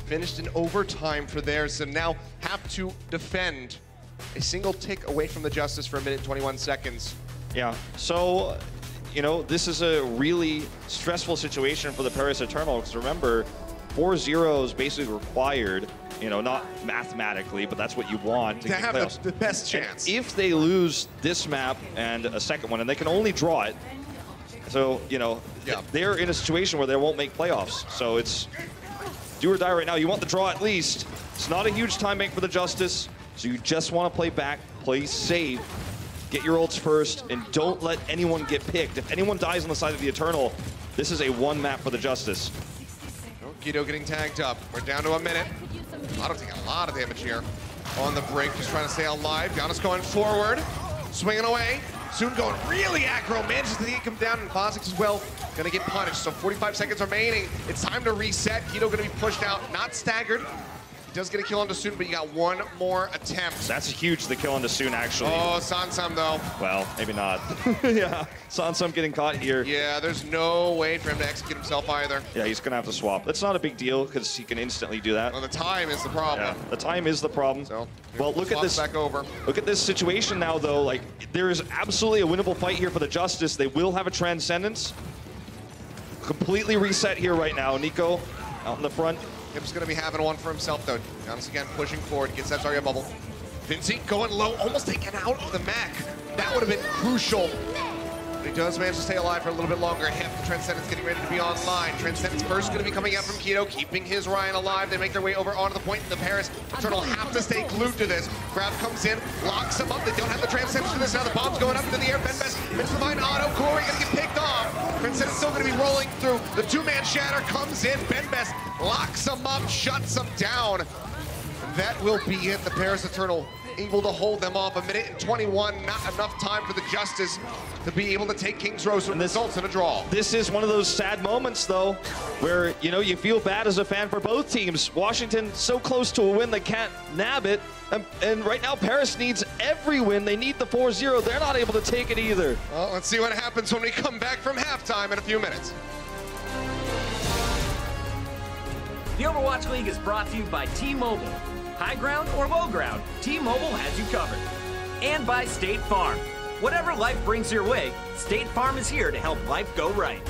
finished in overtime for theirs, and now have to defend a single tick away from the Justice for 1:21 seconds. Yeah, so, you know, this is a really stressful situation for the Paris Eternal, because remember, 4-0 is basically required, you know, not mathematically, but that's what you want to have the best chance. And if they lose this map and a second one, and they can only draw it, so, you know, they're in a situation where they won't make playoffs. So it's do or die right now. You want the draw at least. It's not a huge time bank for the Justice, so you just want to play back, play safe, get your ults first, and don't let anyone get picked. If anyone dies on the side of the Eternal, this is a one map for the Justice. Guido getting tagged up. We're down to a minute. Otto taking a lot of damage here on the brink, just trying to stay alive. Giannis going forward, swinging away. Soon going really aggro, manages to take him down, and Bozix as well gonna get punished. So 45 seconds remaining. It's time to reset. Guido gonna be pushed out, not staggered. He does get a kill on Soon, but you got one more attempt. That's huge, the kill on Soon, actually. Oh, Sansum though. Well, maybe not. Yeah, Sansum getting caught here. Yeah, there's no way for him to execute himself either. Yeah, he's gonna have to swap. That's not a big deal, because he can instantly do that. Well, the time is the problem. Yeah, the time is the problem. So, well, look at this. Back over. Look at this situation now, though. Like, there is absolutely a winnable fight here for the Justice. They will have a Transcendence. Completely reset here right now. Nico out in the front. Hip's gonna be having one for himself though. Giannis again pushing forward, gets that Zarya bubble. Vinci going low, almost taken out of the mech. That would have been crucial. But he does manage to stay alive for a little bit longer. Hip, Transcendence getting ready to be online. Transcendence first gonna be coming out from Guido, keeping his Ryan alive. They make their way over onto the point. The Paris Eternal have to stay glued to this. Grab comes in, locks him up. They don't have the Transcendence for this now. The bomb's going up into the air. Benbest misses the mine. Otto, Corey gonna get picked off. Transcendence still gonna be rolling through. The two-man shatter comes in. Benbest locks him up, shuts him down. That will be it. The Paris Eternal able to hold them off. 1:21, not enough time for the Justice to be able to take King's Row, so it results in a draw. This is one of those sad moments, though, where, you know, you feel bad as a fan for both teams. Washington so close to a win, they can't nab it. And right now, Paris needs every win. They need the 4-0. They're not able to take it either. Well, let's see what happens when we come back from halftime in a few minutes. The Overwatch League is brought to you by T-Mobile. High ground or low ground, T-Mobile has you covered. And by State Farm. Whatever life brings your way, State Farm is here to help life go right.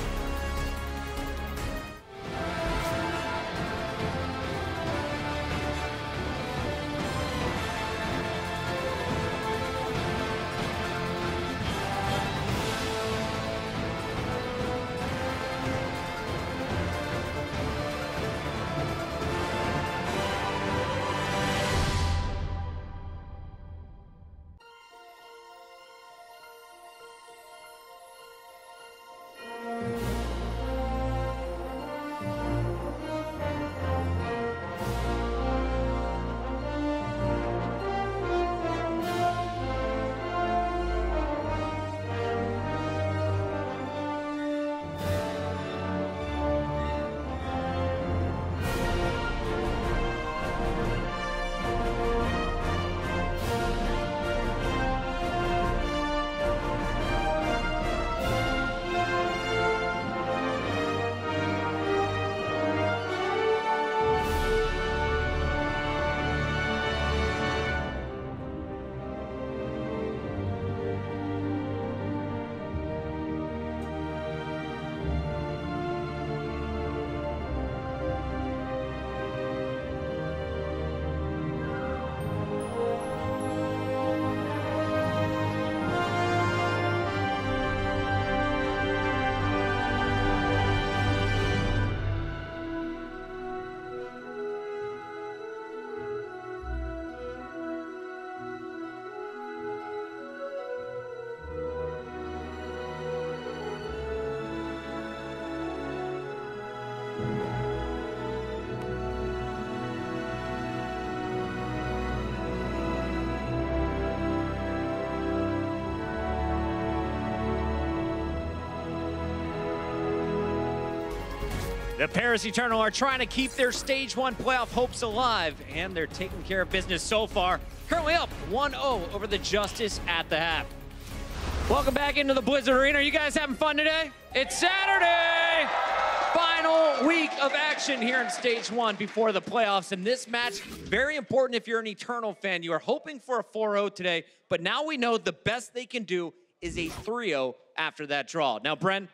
The Paris Eternal are trying to keep their Stage 1 playoff hopes alive, and they're taking care of business so far. Currently up 1-0 over the Justice at the half. Welcome back into the Blizzard Arena. Are you guys having fun today? It's Saturday! Final week of action here in Stage 1 before the playoffs. And this match, very important if you're an Eternal fan. You are hoping for a 4-0 today, but now we know the best they can do is a 3-0 after that draw. Now, Bren,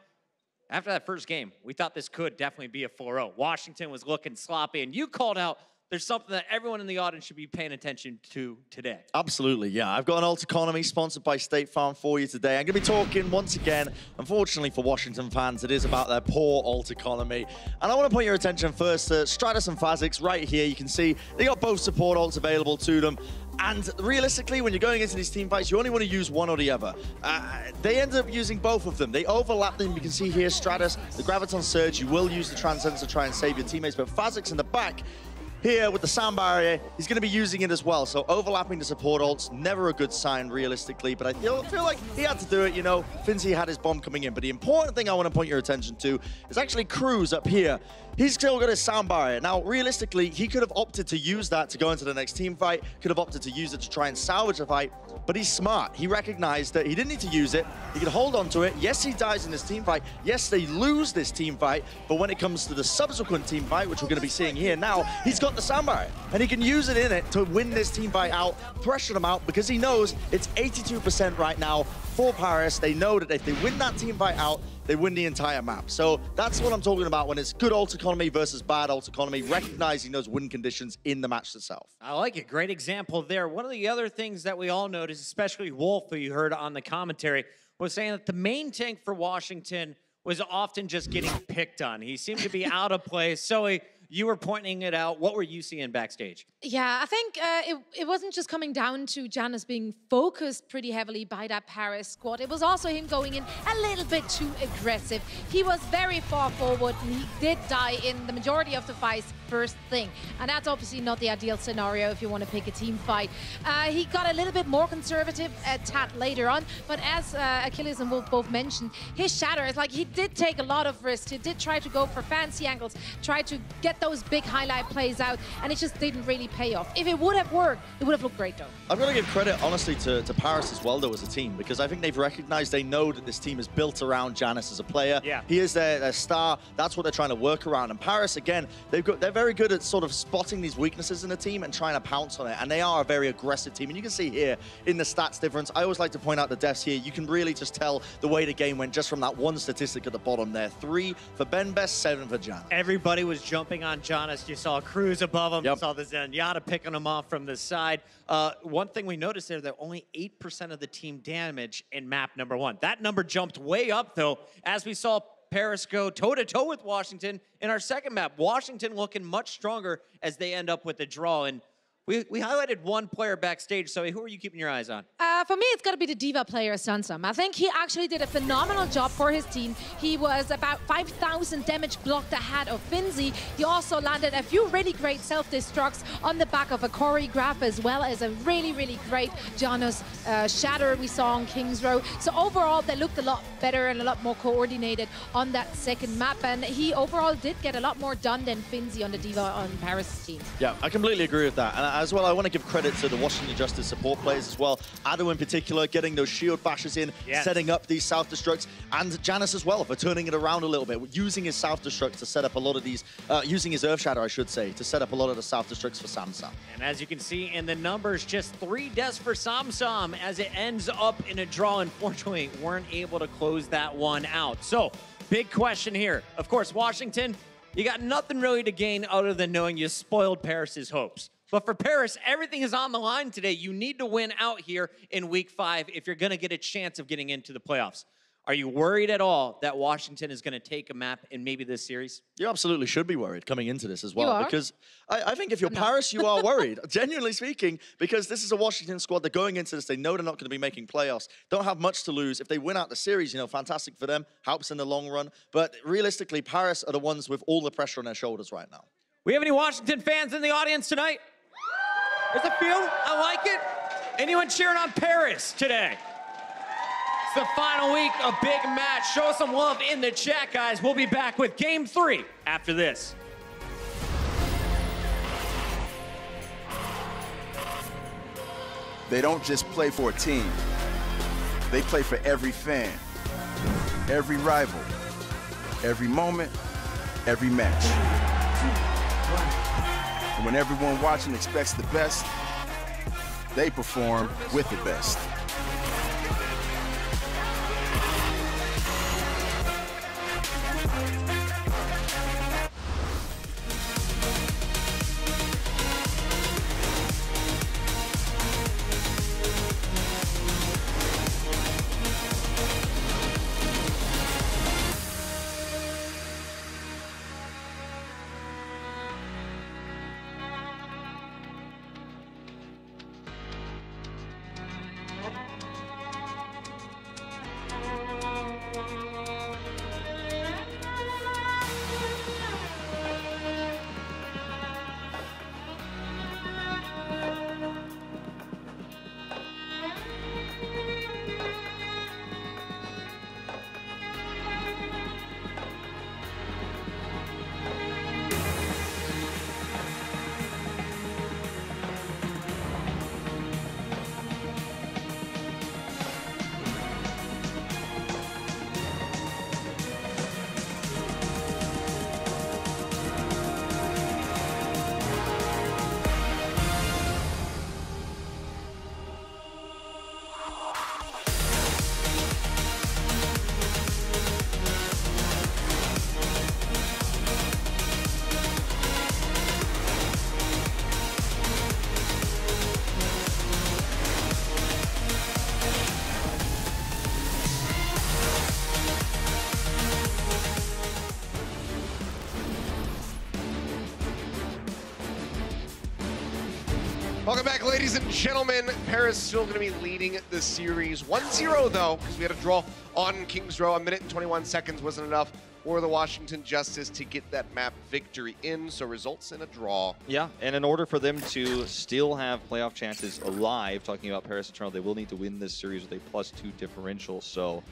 after that first game, we thought this could definitely be a 4-0. Washington was looking sloppy, and you called out there's something that everyone in the audience should be paying attention to today. Absolutely, yeah. I've got an alt economy sponsored by State Farm for you today. I'm going to be talking once again, unfortunately for Washington fans, it is about their poor alt economy. And I want to point your attention first to Stratus and Phasix right here. You can see they got both support alts available to them. And realistically, when you're going into these team fights, you only want to use one or the other. They ended up using both of them. They overlap them. You can see here, Stratus, the Graviton Surge. You will use the Transcendence to try and save your teammates. But Phasix in the back, here with the sound barrier, he's going to be using it as well. So overlapping the support ults, never a good sign realistically, but I feel like he had to do it, you know. Finzi had his bomb coming in, but the important thing I want to point your attention to is actually Cruz up here. He's still got his sound barrier. Now, realistically, he could have opted to use that to go into the next team fight, could have opted to use it to try and salvage the fight, but he's smart. He recognized that he didn't need to use it. He could hold on to it. Yes, he dies in this team fight. Yes, they lose this team fight, but when it comes to the subsequent team fight, which we're going to be seeing here now, he's got the sound barrier, and he can use it in it to win this team fight out, pressure them out, because he knows it's 82% right now for Paris. They know that if they win that team fight out, they win the entire map. So that's what I'm talking about when it's good ult economy versus bad ult economy, recognizing those win conditions in the match itself. I like it. Great example there. One of the other things that we all noticed, especially Wolf, who you heard on the commentary, was saying that the main tank for Washington was often just getting picked on. He seemed to be out of place. So you were pointing it out. What were you seeing backstage? Yeah, I think it wasn't just coming down to Janus being focused pretty heavily by that Paris squad. It was also him going in a little bit too aggressive. He was very far forward, and he did die in the majority of the fights first thing. And that's obviously not the ideal scenario if you want to pick a team fight. He got a little bit more conservative a tad later on, but as Achilles and Wolf both mentioned, his shatter is like he did take a lot of risks. He did try to go for fancy angles, try to get those big highlight plays out, and it just didn't really pay off. If it would have worked, it would have looked great though. I've got to give credit, honestly, to Paris as well, though, as a team, because I think they've recognized, they know that this team is built around Janus as a player. Yeah. He is their star. That's what they're trying to work around. And Paris, again, they're very good at sort of spotting these weaknesses in the team and trying to pounce on it. And they are a very aggressive team. And you can see here in the stats difference, I always like to point out the deaths here. You can really just tell the way the game went just from that one statistic at the bottom there. 3 for Benbest, 7 for Janus. Everybody was jumping on Janus. You saw Cruz above him. Yep. You saw the Zenyatta picking him off from the side. One thing we noticed there, that only 8% of the team damage in map number 1. That number jumped way up, though, as we saw Paris go toe-to-toe with Washington in our second map. Washington looking much stronger as they end up with the draw. And we highlighted one player backstage, so who are you keeping your eyes on? For me, it's got to be the Diva player, Sunsum. I think he actually did a phenomenal job for his team. He was about 5,000 damage blocked ahead of Finzi. He also landed a few really great self-destructs on the back of a choreograph, as well as a really, really great Janus shatter we saw on King's Row. So overall, they looked a lot better and a lot more coordinated on that second map. And he overall did get a lot more done than Finzi on the Diva on Paris' team. Yeah, I completely agree with that. And as well, I want to give credit to the Washington Justice support players as well. Ado in particular, getting those shield bashes in, yes, setting up these self-destructs, and Janus as well for turning it around a little bit, using his self-destruct to set up a lot of these, using his Earth Shadow, I should say, to set up a lot of the self-destructs for Samsung. And as you can see in the numbers, just 3 deaths for Samsung as it ends up in a draw. Unfortunately, weren't able to close that one out. So, big question here. Of course, Washington, you got nothing really to gain other than knowing you spoiled Paris's hopes. But for Paris, everything is on the line today. You need to win out here in week 5 if you're going to get a chance of getting into the playoffs. Are you worried at all that Washington is going to take a map in maybe this series? You absolutely should be worried coming into this as well. You are? Because I think if you're Paris, you are worried, genuinely speaking, because this is a Washington squad. They're going into this. They know they're not going to be making playoffs. Don't have much to lose. If they win out the series, you know, fantastic for them. Helps in the long run. But realistically, Paris are the ones with all the pressure on their shoulders right now. We have any Washington fans in the audience tonight? There's a few. I like it. Anyone cheering on Paris today? It's the final week, a big match. Show us some love in the chat, guys. We'll be back with Game 3 after this. They don't just play for a team. They play for every fan, every rival, every moment, every match. And when everyone watching expects the best, they perform with the best. Welcome back, ladies and gentlemen. Paris still going to be leading the series 1-0, though, because we had a draw on Kings Row. 1 minute and 21 seconds wasn't enough for the Washington Justice to get that map victory in, so results in a draw. Yeah, and in order for them to still have playoff chances alive, talking about Paris Eternal, they will need to win this series with a +2 differential. So,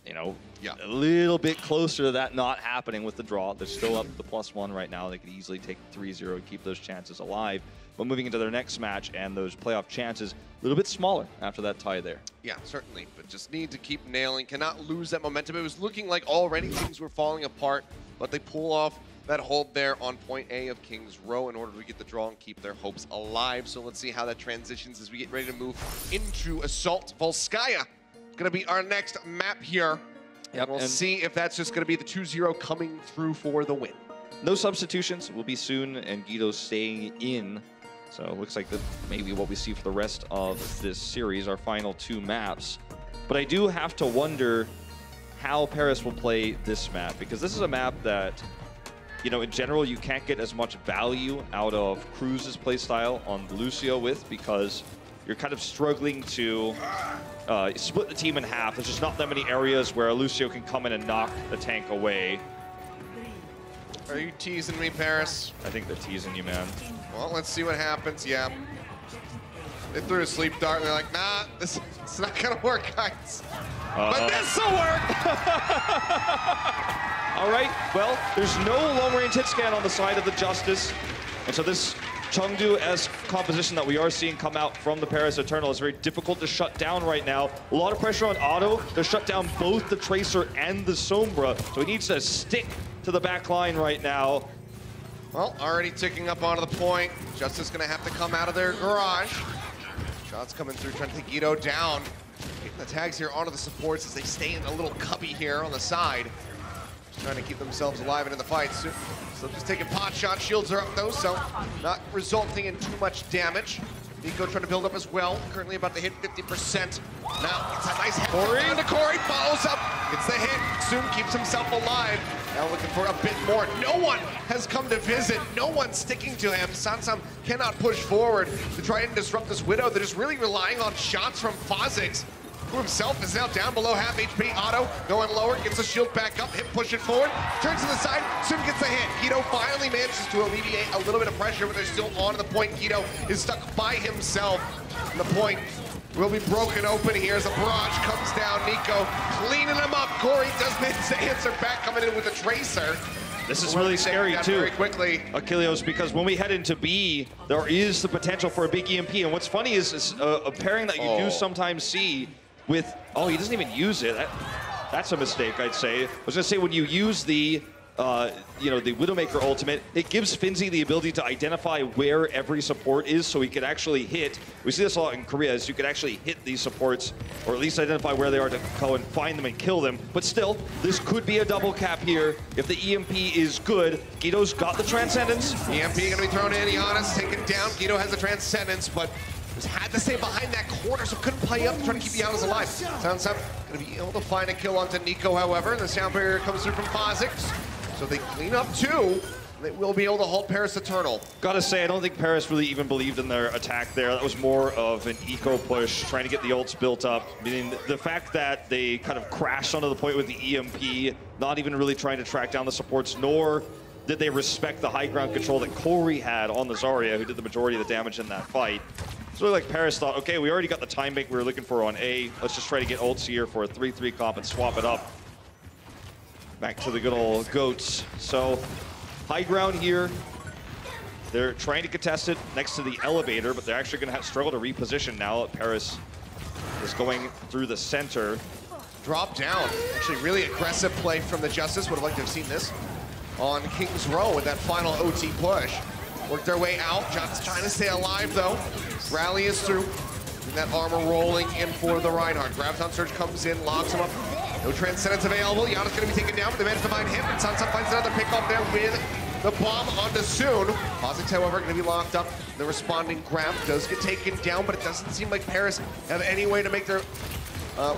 you know, a little bit closer to that not happening with the draw. They're still up to the +1 right now. They could easily take 3-0 and keep those chances alive. But moving into their next match and those playoff chances, a little bit smaller after that tie there. Yeah, certainly, but just need to keep nailing, cannot lose that momentum. It was looking like already things were falling apart, but they pull off that hold there on point A of Kings Row in order to get the draw and keep their hopes alive. So let's see how that transitions as we get ready to move into Assault Volskaya. Gonna be our next map here. Yep, and we'll see if that's just gonna be the 2-0 coming through for the win. No substitutions will be soon, and Guido's staying in. So it looks like that maybe what we see for the rest of this series, our final 2 maps. But I do have to wonder how Paris will play this map, because this is a map that, you know, in general, you can't get as much value out of Cruz's playstyle on Lucio with, because you're kind of struggling to split the team in half. There's just not that many areas where Lucio can come in and knock the tank away. Are you teasing me, Paris? I think they're teasing you, man. Well, let's see what happens. Yeah. They threw a sleep dart, and they're like, nah, it's not going to work, guys. But this will work! All right, well, there's no long-range hit scan on the side of the Justice. And so this Chengdu-esque composition that we are seeing come out from the Paris Eternal is very difficult to shut down right now. A lot of pressure on Otto to shut down both the Tracer and the Sombra. So he needs to stick to the back line right now. Well, already ticking up onto the point. Justice gonna have to come out of their garage. Shots coming through, trying to take Guido down. Getting the tags here onto the supports as they stay in a little cubby here on the side. Just trying to keep themselves alive and in the fight. So just taking pot shots. Shields are up though, so not resulting in too much damage. Nico trying to build up as well. Currently about to hit 50%. Now it's a nice head down to Corey. Follows up. Gets the hit. Soon keeps himself alive. Now looking for a bit more. No one has come to visit. No one sticking to him. Sansam cannot push forward to try and disrupt this Widow. They're just really relying on shots from Fazix, who himself is now down below half HP. Otto going lower, gets the shield back up, hip push it forward, turns to the side, soon gets a hit. Guido finally manages to alleviate a little bit of pressure, but they're still on to the point. Guido is stuck by himself. And the point will be broken open here as the barrage comes down. Nico cleaning him up. Corey does manage to answer back, coming in with a Tracer. This is really scary too, very quickly, Achilleos, because when we head into B, there is the potential for a big EMP. And what's funny is a pairing that you do sometimes see with, oh, he doesn't even use it. That's a mistake, I'd say. I was gonna say, when you use the, you know, the Widowmaker ultimate, it gives Finzi the ability to identify where every support is, so he can actually hit. We see this a lot in Korea, is you can actually hit these supports, or at least identify where they are to go and find them and kill them. But still, this could be a double cap here. If the EMP is good, Guido's got the Transcendence. EMP gonna be thrown in, Giannis taken down. Guido has the Transcendence, but just had to stay behind that corner, so couldn't play up, trying to keep Giannis alive. Sounds up, gonna be able to find a kill onto Nico, however, and the sound barrier comes through from Fazix. So they clean up two. They will be able to halt Paris Eternal. Gotta say, I don't think Paris really even believed in their attack there. That was more of an eco push, trying to get the ults built up. Meaning the fact that they kind of crashed onto the point with the EMP, not even really trying to track down the supports, nor did they respect the high ground control that Corey had on the Zarya, who did the majority of the damage in that fight. It's really like Paris thought, okay, we already got the time bank we were looking for on A. Let's just try to get ults here for a 3-3 comp and swap it up. Back to the good old goats. So, high ground here. They're trying to contest it next to the elevator, but they're actually going to struggle to reposition now that Paris is going through the center. Drop down. Actually, really aggressive play from the Justice. Would have liked to have seen this on King's Row with that final OT push. Worked their way out. John's trying to stay alive, though. Rally is through. And that armor rolling in for the Reinhardt. Graviton Surge comes in, locks him up. No Transcendence available. Yana's going to be taken down, but they manage to find him. And Sansa finds another pick off there with the bomb onto Soon. Fazix, however, going to be locked up. The responding Grab does get taken down, but it doesn't seem like Paris have any way to make their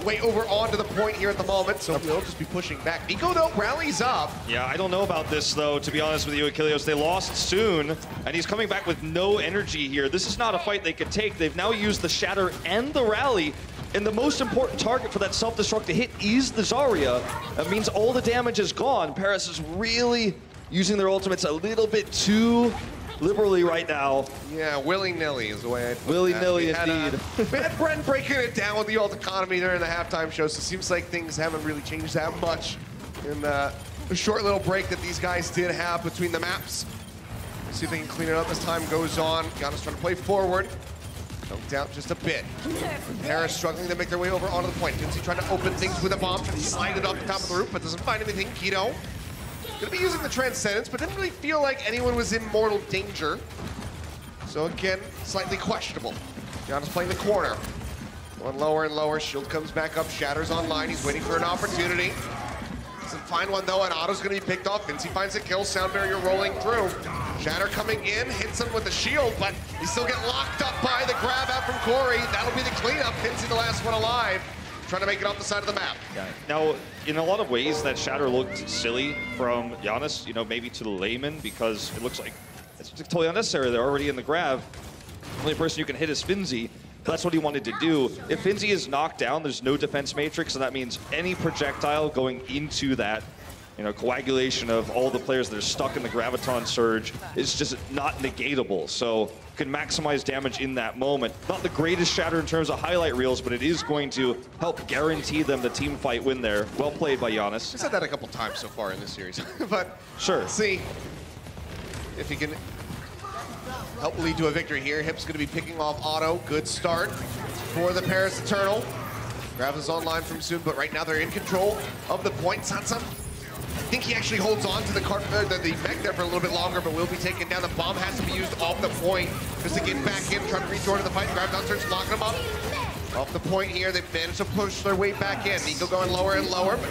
way over onto the point here at the moment, so we'll just be pushing back. Nico, though, rallies up. Yeah, I don't know about this, though, to be honest with you, Achilleos. They lost Soon, and he's coming back with no energy here. This is not a fight they could take. They've now used the Shatter and the Rally, and the most important target for that self-destruct to hit is the Zarya. That means all the damage is gone. Paris is really using their ultimates a little bit too liberally right now. Yeah, willy-nilly is the way I'd put willy-nilly that. indeed. Bad Brent breaking it down with the ult economy during the halftime show, so it seems like things haven't really changed that much in the short little break that these guys did have between the maps. See if they can clean it up as time goes on. Giannis trying to play forward. Choked out just a bit. Paris struggling to make their way over onto the point. Finzi trying to open things with a bomb, trying to slide it off the top of the roof, but doesn't find anything. Guido gonna be using the Transcendence, but didn't really feel like anyone was in mortal danger. So again, slightly questionable. Giannis playing the corner. Going lower and lower, shield comes back up, Shatter's online, he's waiting for an opportunity. Doesn't find one though, and Otto's gonna be picked off. Finzi finds a kill, sound barrier rolling through. Shatter coming in, hits him with the shield, but he still get locked up by the grab out from Corey. That'll be the cleanup. Finzi the last one alive, trying to make it off the side of the map. Yeah. Now, in a lot of ways, that Shatter looked silly from Giannis, you know, maybe to the layman, because it looks like it's totally unnecessary. They're already in the grab. The only person you can hit is Finzi. That's what he wanted to do. If Finzi is knocked down, there's no defense matrix, and that means any projectile going into that, you know, coagulation of all the players that are stuck in the Graviton Surge is just not negatable. So can maximize damage in that moment. Not the greatest Shatter in terms of highlight reels, but it is going to help guarantee them the team fight win there. Well played by Giannis. I said that a couple times so far in this series, but sure. Let's see if he can help lead to a victory here. Hip's going to be picking off Otto. Good start for the Paris Eternal. Grabs is online from Soon, but right now they're in control of the point. Sansa, I think he actually holds on to the mech there for a little bit longer, but will be taken down. The bomb has to be used off the point just to get back in, trying to rejoin the fight. Graviton starts locking him up. Off the point here, they've managed to push their way back in. Nico going lower and lower, but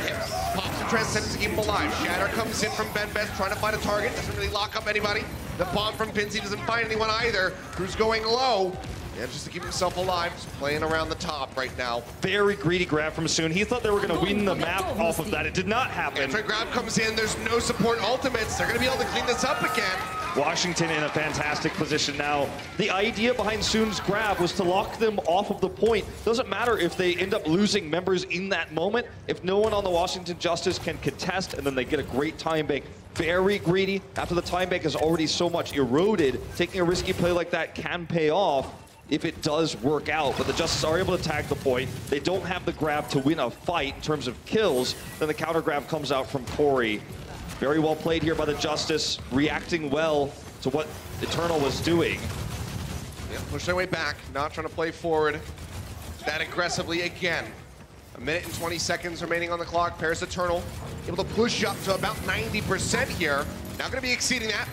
pops the Transcendence to keep him alive. Shatter comes in from Ben Best, trying to find a target. Doesn't really lock up anybody. The bomb from Pinsy doesn't find anyone either. Cruz going low. Yeah, just to keep himself alive, just playing around the top right now. Very greedy grab from Soon. He thought they were going to win the map off of that. It did not happen. After a grab comes in, there's no support ultimates. They're going to be able to clean this up again. Washington in a fantastic position now. The idea behind Soon's grab was to lock them off of the point. Doesn't matter if they end up losing members in that moment. If no one on the Washington Justice can contest, and then they get a great time bank. Very greedy. After the time bank is already so much eroded, taking a risky play like that can pay off if it does work out, but the Justice are able to tag the point. They don't have the grab to win a fight in terms of kills. Then the counter grab comes out from Corey. Very well played here by the Justice, reacting well to what Eternal was doing. Yeah, push their way back, not trying to play forward that aggressively again. 1 minute and 20 seconds remaining on the clock. Paris Eternal able to push up to about 90% here. Now gonna be exceeding that.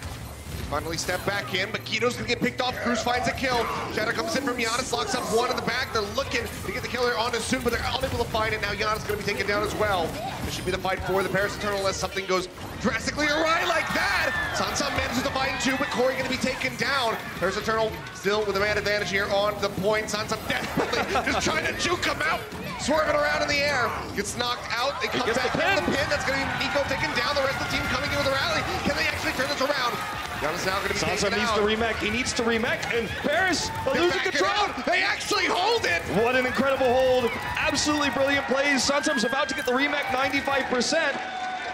Finally step back in, but Kito's gonna get picked off. Cruz finds a kill. Shatter comes in from Giannis, locks up one in the back. They're looking to get the killer onto Soon, but they're unable to find it. Now Giannis gonna be taken down as well. This should be the fight for the Paris Eternal unless something goes drastically awry like that. Sansa manages to find two, but Corey gonna be taken down. Paris Eternal still with a man advantage here on the point. Sansa desperately just trying to juke him out. Swerving around in the air, gets knocked out. It comes back in the pin. That's going to be Nico taken down. The rest of the team coming in with a rally. Can they actually turn this around? Giannis now going to be Sansa taken needs out. to remake. He needs to remake, and Paris losing control. They actually hold it. What an incredible hold. Absolutely brilliant plays. Sansam's about to get the remake 95%.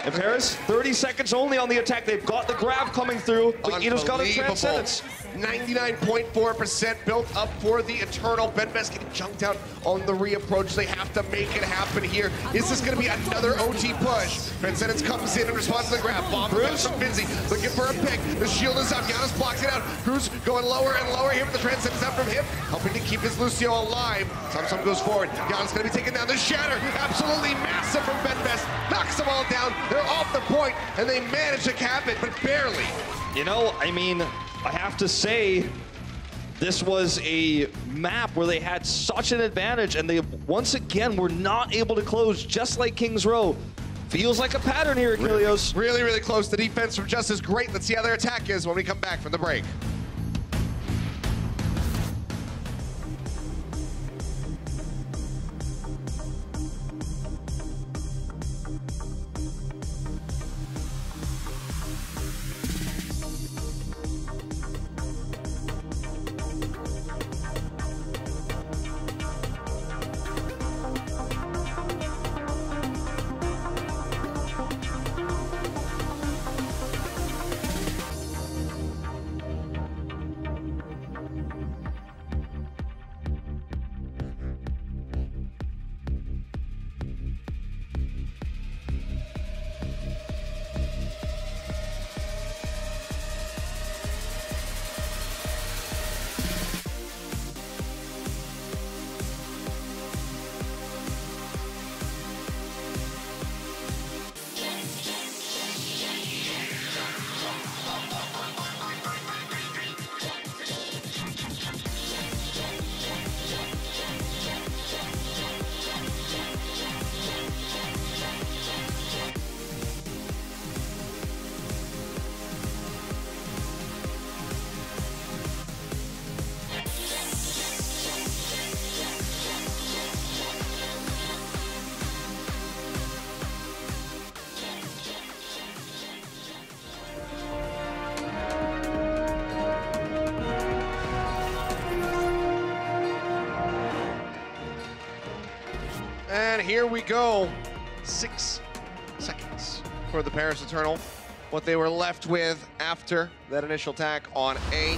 And Paris, 30 seconds only on the attack. They've got the grab coming through, but Ito's got a transcendence. 99.4% built up for the Eternal. Benbest getting chunked out on the reapproach. They have to make it happen here. Is this going to be another OT push? Transcendence comes in response to the grab. Bomb comes from Binzy, looking for a pick. The shield is up. Giannis blocks it out. Cruz going lower and lower here, but the Transcendence out from him, helping to keep his Lucio alive. Samsung goes forward. Giannis going to be taken down. The Shatter, absolutely massive from Benbest. Knocks them all down. They're off the point, and they manage to cap it, but barely. You know, I mean, I have to say, this was a map where they had such an advantage, and they once again were not able to close, just like Kings Row. Feels like a pattern here, Achilleos. Really, really close. The defense from Justice great. Let's see how their attack is when we come back from the break. And here we go. 6 seconds for the Paris Eternal. What they were left with after that initial attack on A.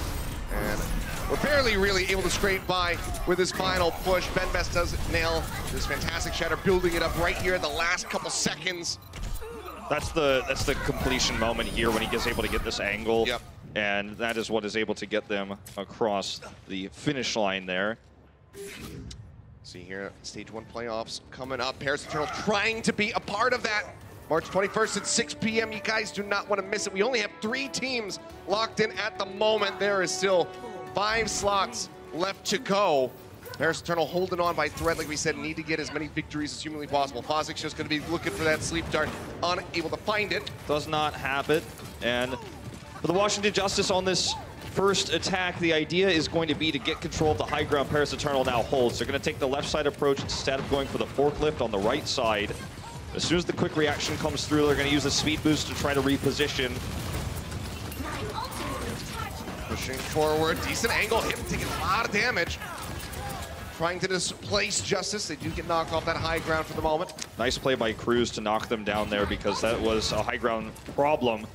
And we're barely really able to scrape by with his final push. Benbest does nail this fantastic shatter, building it up right here in the last couple seconds. That's the completion moment here when he gets able to get this angle. Yep. And that is what is able to get them across the finish line there. See here, Stage 1 playoffs coming up. Paris Eternal trying to be a part of that. March 21st at 6 p.m. You guys do not want to miss it. We only have 3 teams locked in at the moment. There is still 5 slots left to go. Paris Eternal holding on by thread, like we said, need to get as many victories as humanly possible. Fozik's just going to be looking for that sleep dart, unable to find it. Does not have it, and For the Washington Justice on this first attack, the idea is going to be to get control of the high ground Paris Eternal now holds. They're going to take the left side approach instead of going for the forklift on the right side. As soon as the quick reaction comes through, they're going to use the speed boost to try to reposition. Pushing forward, decent angle, him taking a lot of damage. Trying to displace Justice. They do get knocked off that high ground for the moment. Nice play by Cruz to knock them down there, because that was a high ground problem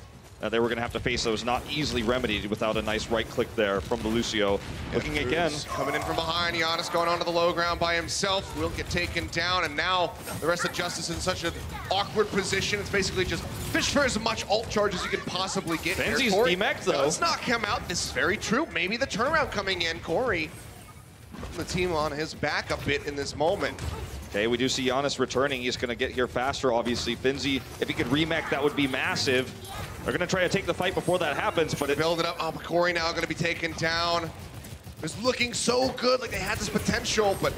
they were going to have to face that was not easily remedied without a nice right click there from the Lucio. Looking again. Coming in from behind, Giannis going onto the low ground by himself. Will get taken down, and now the rest of Justice in such an awkward position. It's basically just fish for as much ult charge as you can possibly get. Benzi's DMX though. Does not come out. This is very true. Maybe the turnaround coming in. Corey, the team on his back a bit in this moment. Okay, we do see Giannis returning. He's going to get here faster, obviously. Finzi, if he could remech, that would be massive. They're going to try to take the fight before that happens, but it... Build it up. Oh, Corey now going to be taken down. It was looking so good, like they had this potential, but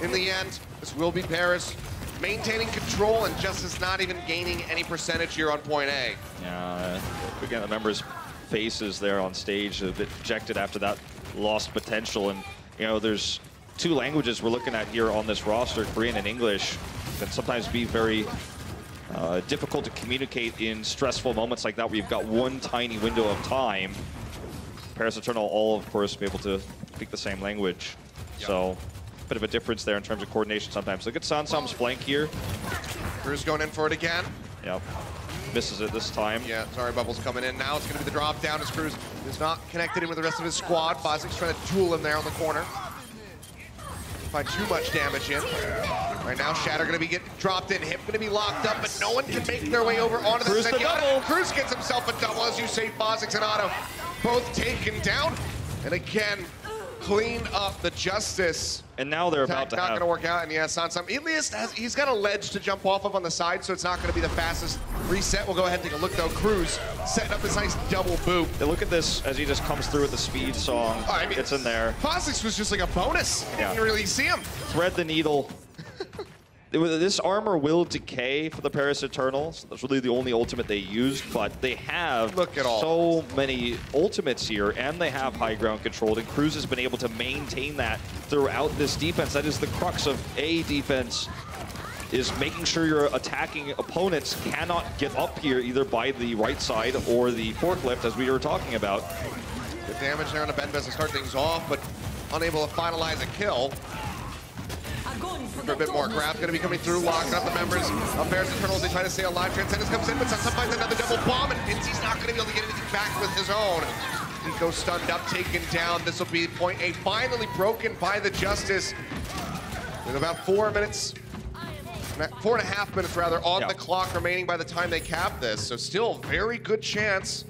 in the end, this will be Paris maintaining control and Justice not even gaining any percentage here on point A. Yeah, again, the members' faces there on stage a bit dejected after that lost potential. And, you know, there's two languages we're looking at here on this roster, Korean and English, can sometimes be very difficult to communicate in stressful moments like that where you've got one tiny window of time. Paris Eternal all, of course, be able to speak the same language. Yep. So, a bit of a difference there in terms of coordination sometimes. Look at Sansam's flank here. Cruz going in for it again. Yep. Misses it this time. Yeah, sorry, Bubbles coming in now. It's going to be the drop down as Cruz is not connected in with the rest of his squad. Bozik's trying to duel him there on the corner. Find too much damage in. Right now, Shatter going to be getting dropped in. Hip going to be locked up, but no one can make their way over onto the second. Cruz gets himself a double, as you say. Bozik's and Otto both taken down. And again, clean up the Justice. And now they're about to not have... going to work out, and yeah, Sansam, at least he's got a ledge to jump off of on the side, so it's not going to be the fastest reset. We'll go ahead and take a look, though. Cruz setting up this nice double boop. Yeah, look at this as he just comes through with the speed song. Oh, I mean, it's in there. Bozik's was just like a bonus. You didn't really see him. Thread the needle. This armor will decay for the Paris Eternals. That's really the only ultimate they used, but they have so many ultimates here, and they have high ground controlled, and Cruz has been able to maintain that throughout this defense. That is the crux of a defense, is making sure your attacking opponents cannot get up here either by the right side or the forklift, as we were talking about. Good damage there on the Benbez to start things off, but unable to finalize a kill. For a bit more. Grab going to be coming through, locking up the members of Paris Eternals. They try to stay alive. Transcendence comes in, but Sansa finds another double bomb, and Finzi's not going to be able to get anything back with his own. Nico stunned up, taken down. This will be point A, finally broken by the Justice. With about 4 minutes, 4.5 minutes rather, on the clock remaining by the time they cap this. So still very good chance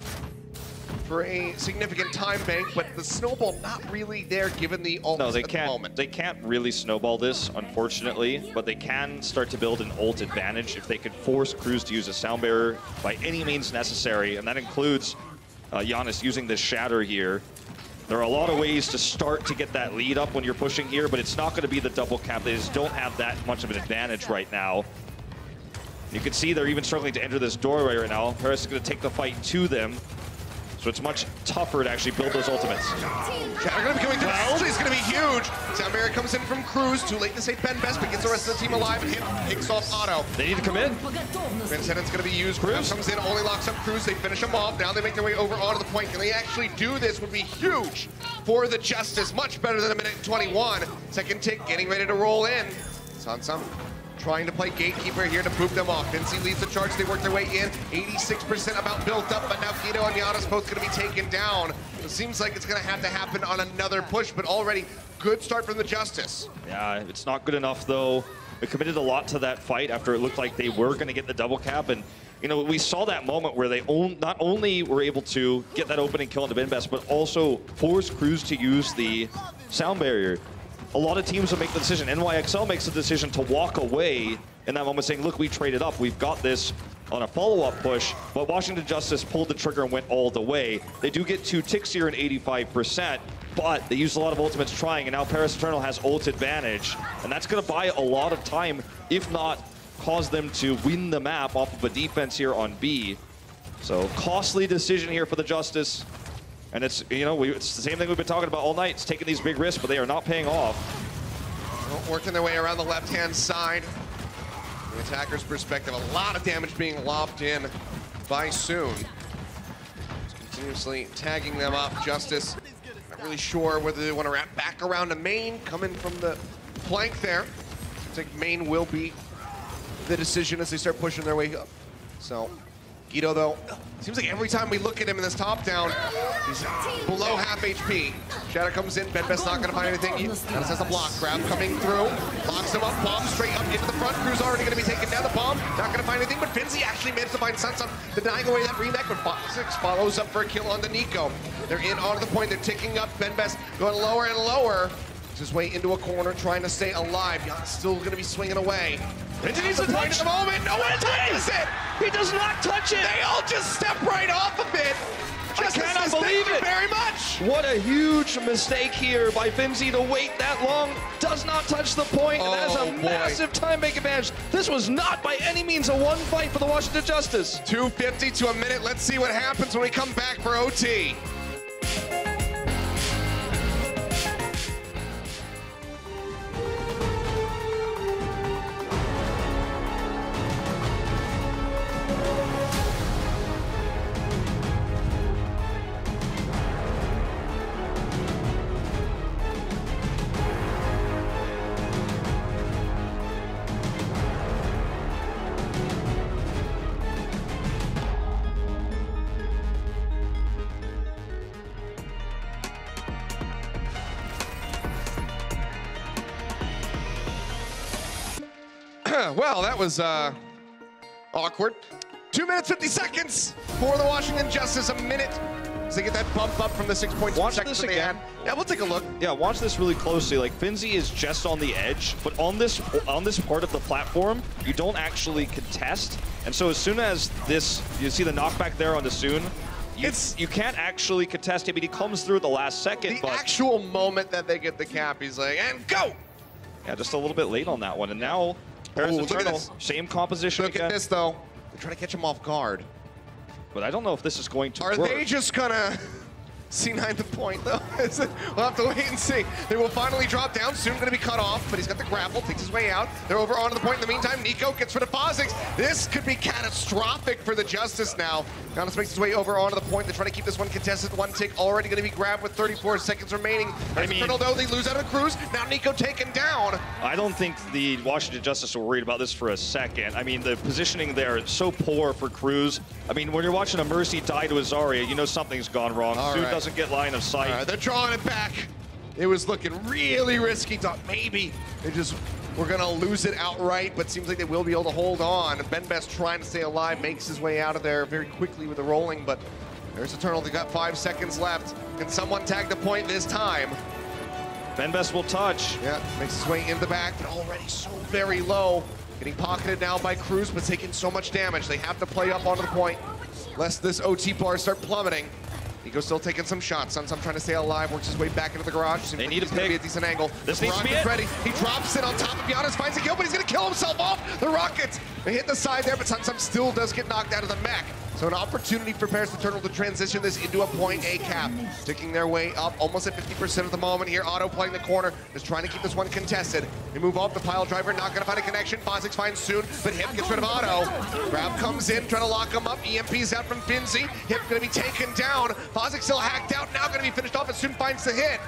for a significant time bank, but the snowball not really there given the ult at the moment. They can't really snowball this, unfortunately, but they can start to build an ult advantage if they could force Cruz to use a sound barrier by any means necessary, and that includes Giannis using this shatter here. There are a lot of ways to start to get that lead up when you're pushing here, but it's not going to be the double cap. They just don't have that much of an advantage right now. You can see they're even struggling to enter this doorway right now. Paris is going to take the fight to them. So it's much tougher to actually build those ultimates. Shatter going to be coming through. It's going to be huge. Sound barrier comes in from Cruz. Too late to save Ben Best, but gets the rest of the team alive, and picks off Otto. They need to come in. Transcendence going to be used. Cruz comes in, only locks up Cruz. They finish him off. Now they make their way over onto the point. Can they actually do this? Would be huge for the Justice. Much better than a minute and 21. Second tick getting ready to roll in. Sansam trying to play gatekeeper here to boop them off. Vinci leads the charge. They work their way in. 86% about built up, but now Guido and Giannis both going to be taken down. It seems like it's going to have to happen on another push, but already good start from the Justice. Yeah, it's not good enough, though. They committed a lot to that fight after it looked like they were going to get the double cap, and you know, we saw that moment where they not only were able to get that opening kill into Binbest, but also force Cruz to use the sound barrier. A lot of teams will make the decision. NYXL makes the decision to walk away in that moment, saying, look, we traded up. We've got this on a follow-up push. But Washington Justice pulled the trigger and went all the way. They do get 2 ticks here in 85%, but they used a lot of ultimates trying, and now Paris Eternal has ult advantage. And that's going to buy a lot of time, if not cause them to win the map off of a defense here on B. So costly decision here for the Justice. And it's, you know, it's the same thing we've been talking about all night. It's taking these big risks, but they are not paying off. Well, working their way around the left-hand side. From the attacker's perspective, a lot of damage being lobbed in by Soon. Continuously tagging them up. Justice, not really sure whether they want to wrap back around to main, coming from the flank there. I think main will be the decision as they start pushing their way up. So, Guido, though, seems like every time we look at him in this top down, he's below half HP. Shadow comes in, Benbest not going to find anything. Giannis has a block. Grab coming through, locks him up, bomb straight up into the front. Crew's already going to be taking down the bomb. Not going to find anything, but Finzi actually managed to find Sunsun, denying away that remake, but Fox6 follows up for a kill on the Nico. They're in onto the point, they're ticking up. Benbest going lower and lower. His way into a corner, trying to stay alive. Giannis still going to be swinging away. Finzi needs to touch at the moment. No one touches it. He does not touch it. They all just step right off of it. I cannot believe it. Very much. What a huge mistake here by Finzi to wait that long. Does not touch the point. And that is a massive time make advantage. This was not by any means a one fight for the Washington Justice. 2:50 to a minute. Let's see what happens when we come back for OT. Well, that was awkward. 2 minutes, 50 seconds for the Washington Justice. A minute as they get that bump up from the 6.2 seconds that they had. Yeah, we'll take a look. Yeah, watch this really closely. Like, Finzi is just on the edge, but on this part of the platform, you don't actually contest. And so as soon as this, you see the knockback there on the Soon, you can't actually contest him, but he comes through at the last second. The actual moment that they get the cap, he's like, and go! Yeah, just a little bit late on that one. And now, Paris Eternal, same composition again. Look at this, though. They're trying to catch him off guard. But I don't know if this is going to work. Are they just gonna C9 the point, though? We'll have to wait and see. They will finally drop down. Soon going to be cut off, but he's got the grapple, takes his way out. They're over onto the point. In the meantime, Nico gets rid of Fox6. This could be catastrophic for the Justice now. Giannis makes his way over onto the point. They're trying to keep this one contested. One tick already going to be grabbed with 34 seconds remaining. Eternal, though, they lose out of the cruise. Now Nico taken down. I don't think the Washington Justice were worried about this for a second. I mean, the positioning there is so poor for Cruz. I mean, when you're watching a Mercy die to a Zarya, you know something's gone wrong. Soon doesn't get line of sight. They're drawing it back. It was looking really risky. Thought maybe they just were gonna lose it outright, but seems like they will be able to hold on. Benbest trying to stay alive, makes his way out of there very quickly with the rolling, but there's Eternal. They got 5 seconds left. Can someone tag the point this time? Benbest will touch. Yeah, makes his way in the back, but already so very low. Getting pocketed now by Cruz, but taking so much damage. They have to play up onto the point, lest this OT bar start plummeting. Nico's still taking some shots. Sunsum trying to stay alive, works his way back into the garage. Seems they like need he's a gonna pick. Be a decent angle. This needs to be it. Ready. He drops it on top of Giannis, finds a kill, but he's gonna kill himself off the Rockets. They hit the side there, but Sunsum still does get knocked out of the mech. So an opportunity for Paris Eternal to transition this into a point A cap. Sticking their way up almost at 50% of the moment here. Otto playing the corner, just trying to keep this one contested. They move off the pile driver, not gonna find a connection. Fox6 finds Soon, but Hip gets rid of Otto. Grab comes in, trying to lock him up. EMP's out from Finzi. Hip gonna be taken down. Fox6 still hacked out, now gonna be finished off, and Soon finds the hit.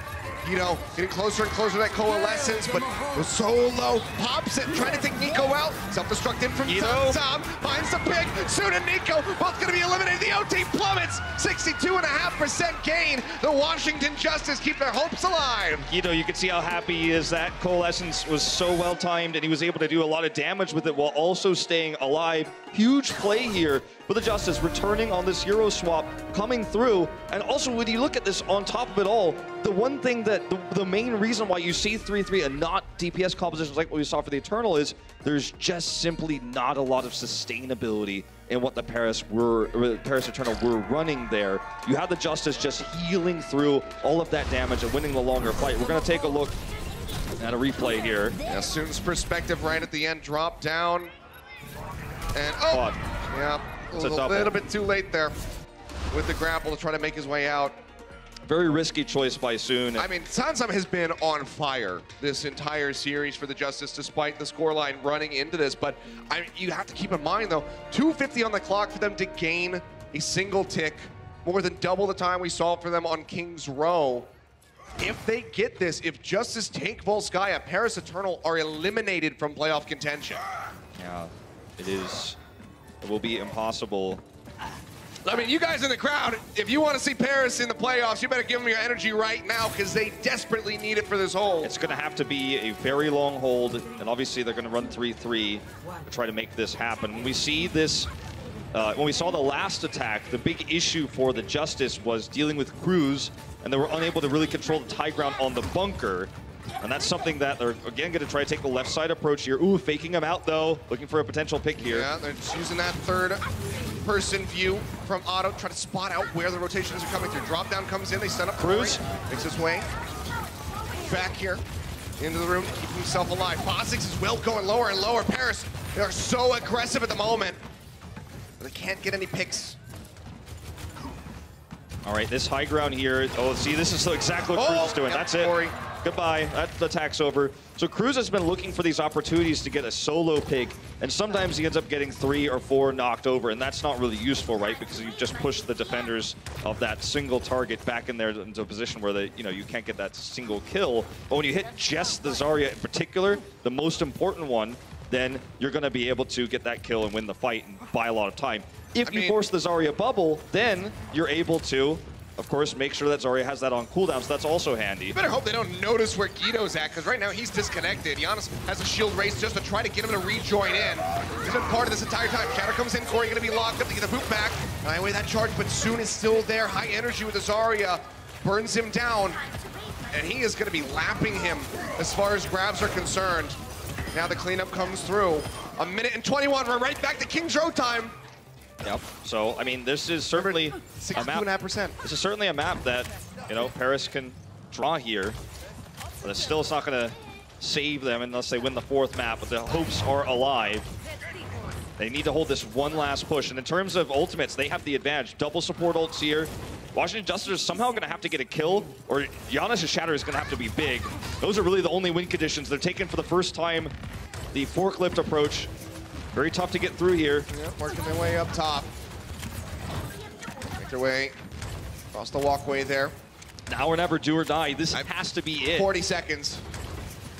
Guido getting closer and closer to that coalescence, but was so low. Pops it, trying to take Nico out. Self-destruct in from Tom. Finds the pick. Soon and Nico both going to be eliminated. The OT plummets. 62.5% gain. The Washington Justice keep their hopes alive. Guido, you can see how happy he is. That coalescence was so well timed, and he was able to do a lot of damage with it while also staying alive. Huge play here for the Justice, returning on this Euro swap, coming through. And also, when you look at this on top of it all, the one thing that the main reason why you see 3-3 and not DPS compositions like what we saw for the Eternal is there's just simply not a lot of sustainability in what the Paris Eternal were running there. You had the Justice just healing through all of that damage and winning the longer fight. We're going to take a look at a replay here. Yeah, Soon's perspective right at the end, drop down. And, oh, yeah, a little bit too late there with the grapple to try to make his way out. Very risky choice by Soon. I mean, Sansam has been on fire this entire series for the Justice, despite the scoreline running into this. But you have to keep in mind, though, 2:50 on the clock for them to gain a single tick, more than double the time we saw for them on King's Row. If they get this, if Justice take Volskaya, Paris Eternal are eliminated from playoff contention. Yeah, it will be impossible. I mean, you guys in the crowd, if you want to see Paris in the playoffs, you better give them your energy right now because they desperately need it for this hold. It's going to have to be a very long hold, and obviously they're going to run 3-3 to try to make this happen. When we see this, when we saw the last attack, the big issue for the Justice was dealing with Cruz, and they were unable to really control the high ground on the bunker. And that's something that they're, again, going to try to take the left side approach here. Ooh, faking him out, though. Looking for a potential pick here. Yeah, they're just using that third-person view from Otto, trying to spot out where the rotations are coming through. Drop down comes in, they set up Cruz. Makes his way back here into the room to keep himself alive. Fossix is well going lower and lower. Paris, they are so aggressive at the moment, but they can't get any picks. All right, this high ground here. Oh, see, this is exactly what Cruz is doing. Yep, That's it. Corey. Goodbye. That attack's over. So Cruz has been looking for these opportunities to get a solo pick, and sometimes he ends up getting 3 or 4 knocked over, and that's not really useful, right? Because you just push the defenders of that single target back in there into a position where they, you can't get that single kill. But when you hit just the Zarya in particular, the most important one, then you're going to be able to get that kill and win the fight and buy a lot of time. If you force the Zarya bubble, then you're able to, of course, make sure that Zarya has that on cooldown, so that's also handy. You better hope they don't notice where Guido's at, because right now he's disconnected. Giannis has a shield race just to try to get him to rejoin in. He's been part of this entire time. Shatter comes in, Corey gonna be locked up to get the boot back. Not away that charge, but Soon is still there. High energy with the Zarya. Burns him down, and he is gonna be lapping him as far as grabs are concerned. Now the cleanup comes through. 1 minute and 21, we're right back to King's Row time. Yep. So, I mean, this is certainly a map. 62.5%. This is certainly a map that, Paris can draw here. But it's not going to save them unless they win the 4th map. But the hopes are alive. They need to hold this one last push. And in terms of ultimates, they have the advantage. Double support ults here. Washington Justice is somehow going to have to get a kill, or Giannis' Shatter is going to have to be big. Those are really the only win conditions. They're taking for the first time the forklift approach. Very tough to get through here. Yep, working their way up top. Make their way across the walkway there. Now or never, do or die. This has to be it. 40 seconds.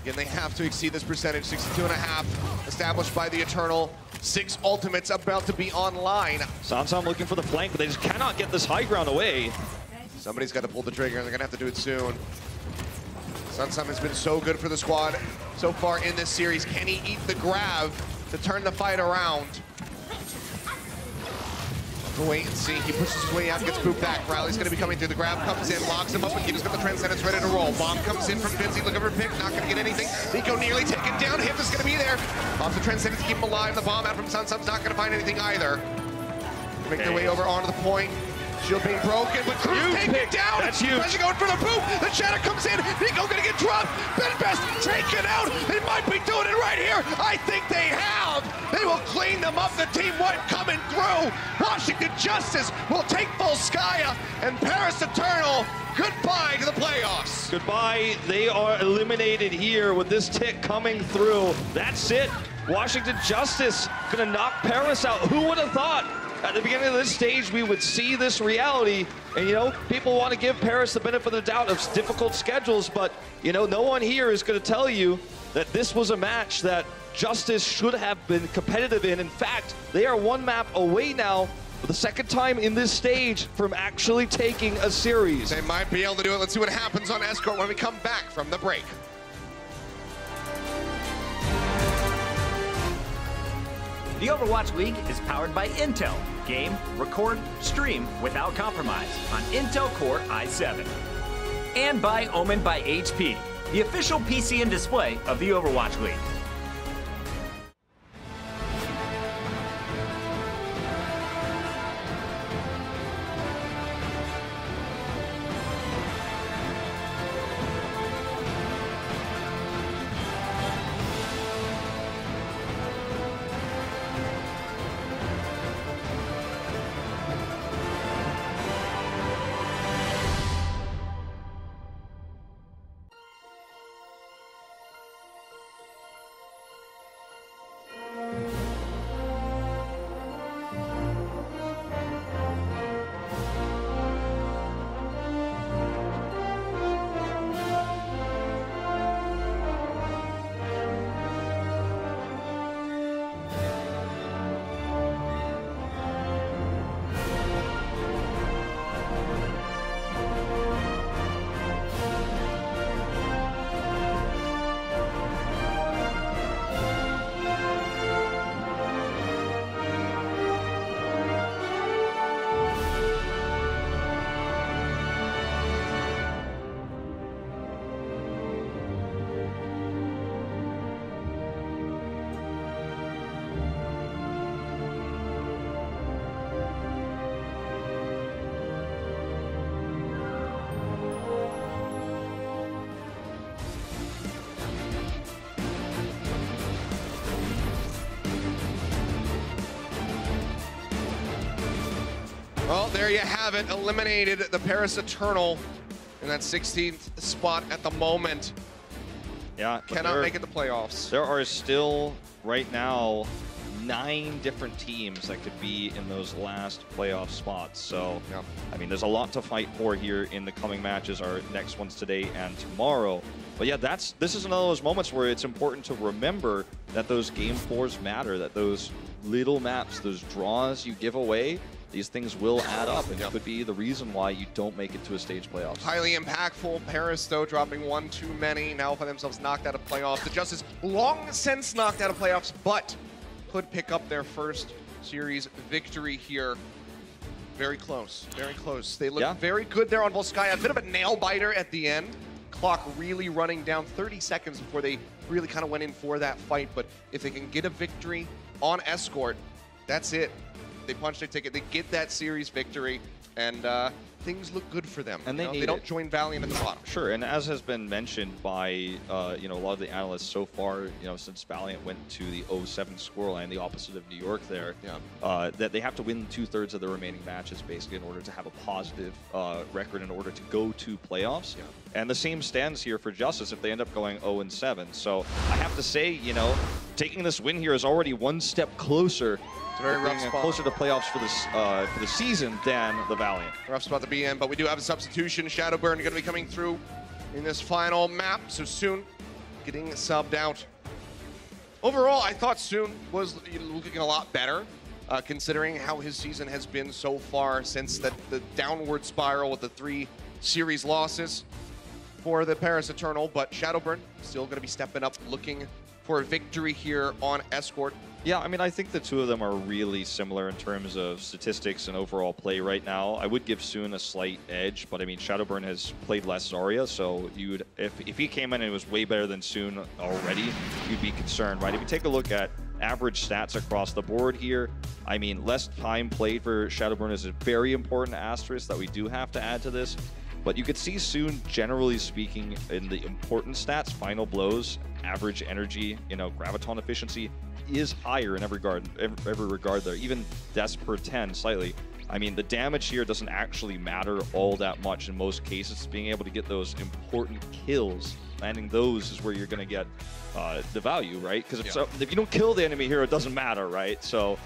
Again, they have to exceed this percentage. 62.5 established by the Eternal. 6 ultimates about to be online. Sansam looking for the flank, but they just cannot get this high ground away. Somebody's got to pull the trigger, and they're going to have to do it soon. Sansam has been so good for the squad so far in this series. Can he eat the grab to turn the fight around? We'll wait and see. He pushes his way out, gets booped back. Riley's going to be coming through. The grab comes in, locks him up. Makita's got the Transcendence ready to roll. Bomb comes in from Vinci, looking for a pick, not going to get anything. Nico nearly taken down. Hip is going to be there. Off the Transcendence, keep him alive. The bomb out from Sansam's not going to find anything either. Make their way over onto the point. Shield being broken, but Cruz taking it down. That's huge. Pressure going for the boot. The Shatter comes in. Nico gonna get dropped. Ben Best taken out. They might be doing it right here. I think they have. They will clean them up. The team white coming through. Washington Justice will take Volskaya, and Paris Eternal, goodbye to the playoffs. Goodbye. They are eliminated here with this tick coming through. That's it. Washington Justice gonna knock Paris out. Who would have thought? At the beginning of this stage, we would see this reality. And, people want to give Paris the benefit of the doubt of difficult schedules, but, no one here is going to tell you that this was a match that Justice should have been competitive in. In fact, they are 1 map away now for the 2nd time in this stage from actually taking a series. They might be able to do it. Let's see what happens on Escort when we come back from the break. The Overwatch League is powered by Intel. Game, record, stream without compromise on Intel Core i7. And by Omen by HP, the official PC and display of the Overwatch League. Well, there you have it. Eliminated the Paris Eternal in that 16th spot at the moment. Yeah. Cannot make it the playoffs. There are still, right now, 9 different teams that could be in those last playoff spots. So, yeah. I mean, there's a lot to fight for here in the coming matches. Our next one's today and tomorrow. But yeah, this is another of those moments where it's important to remember that those game 4s matter, that those little maps, those draws you give away, these things will add up, and it could be the reason why you don't make it to a stage playoffs. Highly impactful. Paris, though, dropping one too many. Now find themselves knocked out of playoffs. The Justice long since knocked out of playoffs, but could pick up their first series victory here. Very close, very close. They look very good there on Volskaya. A bit of a nail biter at the end. Clock really running down, 30 seconds before they really kind of went in for that fight. But if they can get a victory on Escort, that's it. They punch their ticket, they get that series victory, and things look good for them. And they don't join Valiant at the bottom. Sure, and as has been mentioned by a lot of the analysts so far, since Valiant went to the 0-7 scoreline, the opposite of New York there, that they have to win 2/3 of the remaining matches basically in order to have a positive record in order to go to playoffs. And the same stands here for Justice if they end up going 0-7. So I have to say, taking this win here is already one step closer. It's a very rough spot. Closer to playoffs for the season than the Valiant. Rough spot to be in, but we do have a substitution. Shadowburn going to be coming through in this final map, so Soon getting subbed out. Overall, I thought Soon was looking a lot better, considering how his season has been so far since the downward spiral with the 3 series losses for the Paris Eternal, but Shadowburn still going to be stepping up, looking for a victory here on Escort. Yeah, I mean, I think the two of them are really similar in terms of statistics and overall play right now. I would give Soon a slight edge, but I mean, Shadowburn has played less Zarya, so if he came in and was way better than Soon already, you'd be concerned, right? If you take a look at average stats across the board here, I mean, less time played for Shadowburn is a very important asterisk that we do have to add to this. But you could see Soon, generally speaking, in the important stats, final blows, average energy, graviton efficiency, is higher in every regard there, even deaths per 10 slightly. I mean, the damage here doesn't actually matter all that much in most cases. Being able to get those important kills, landing those is where you're going to get the value, right? Because if you don't kill the enemy here, it doesn't matter, right? So.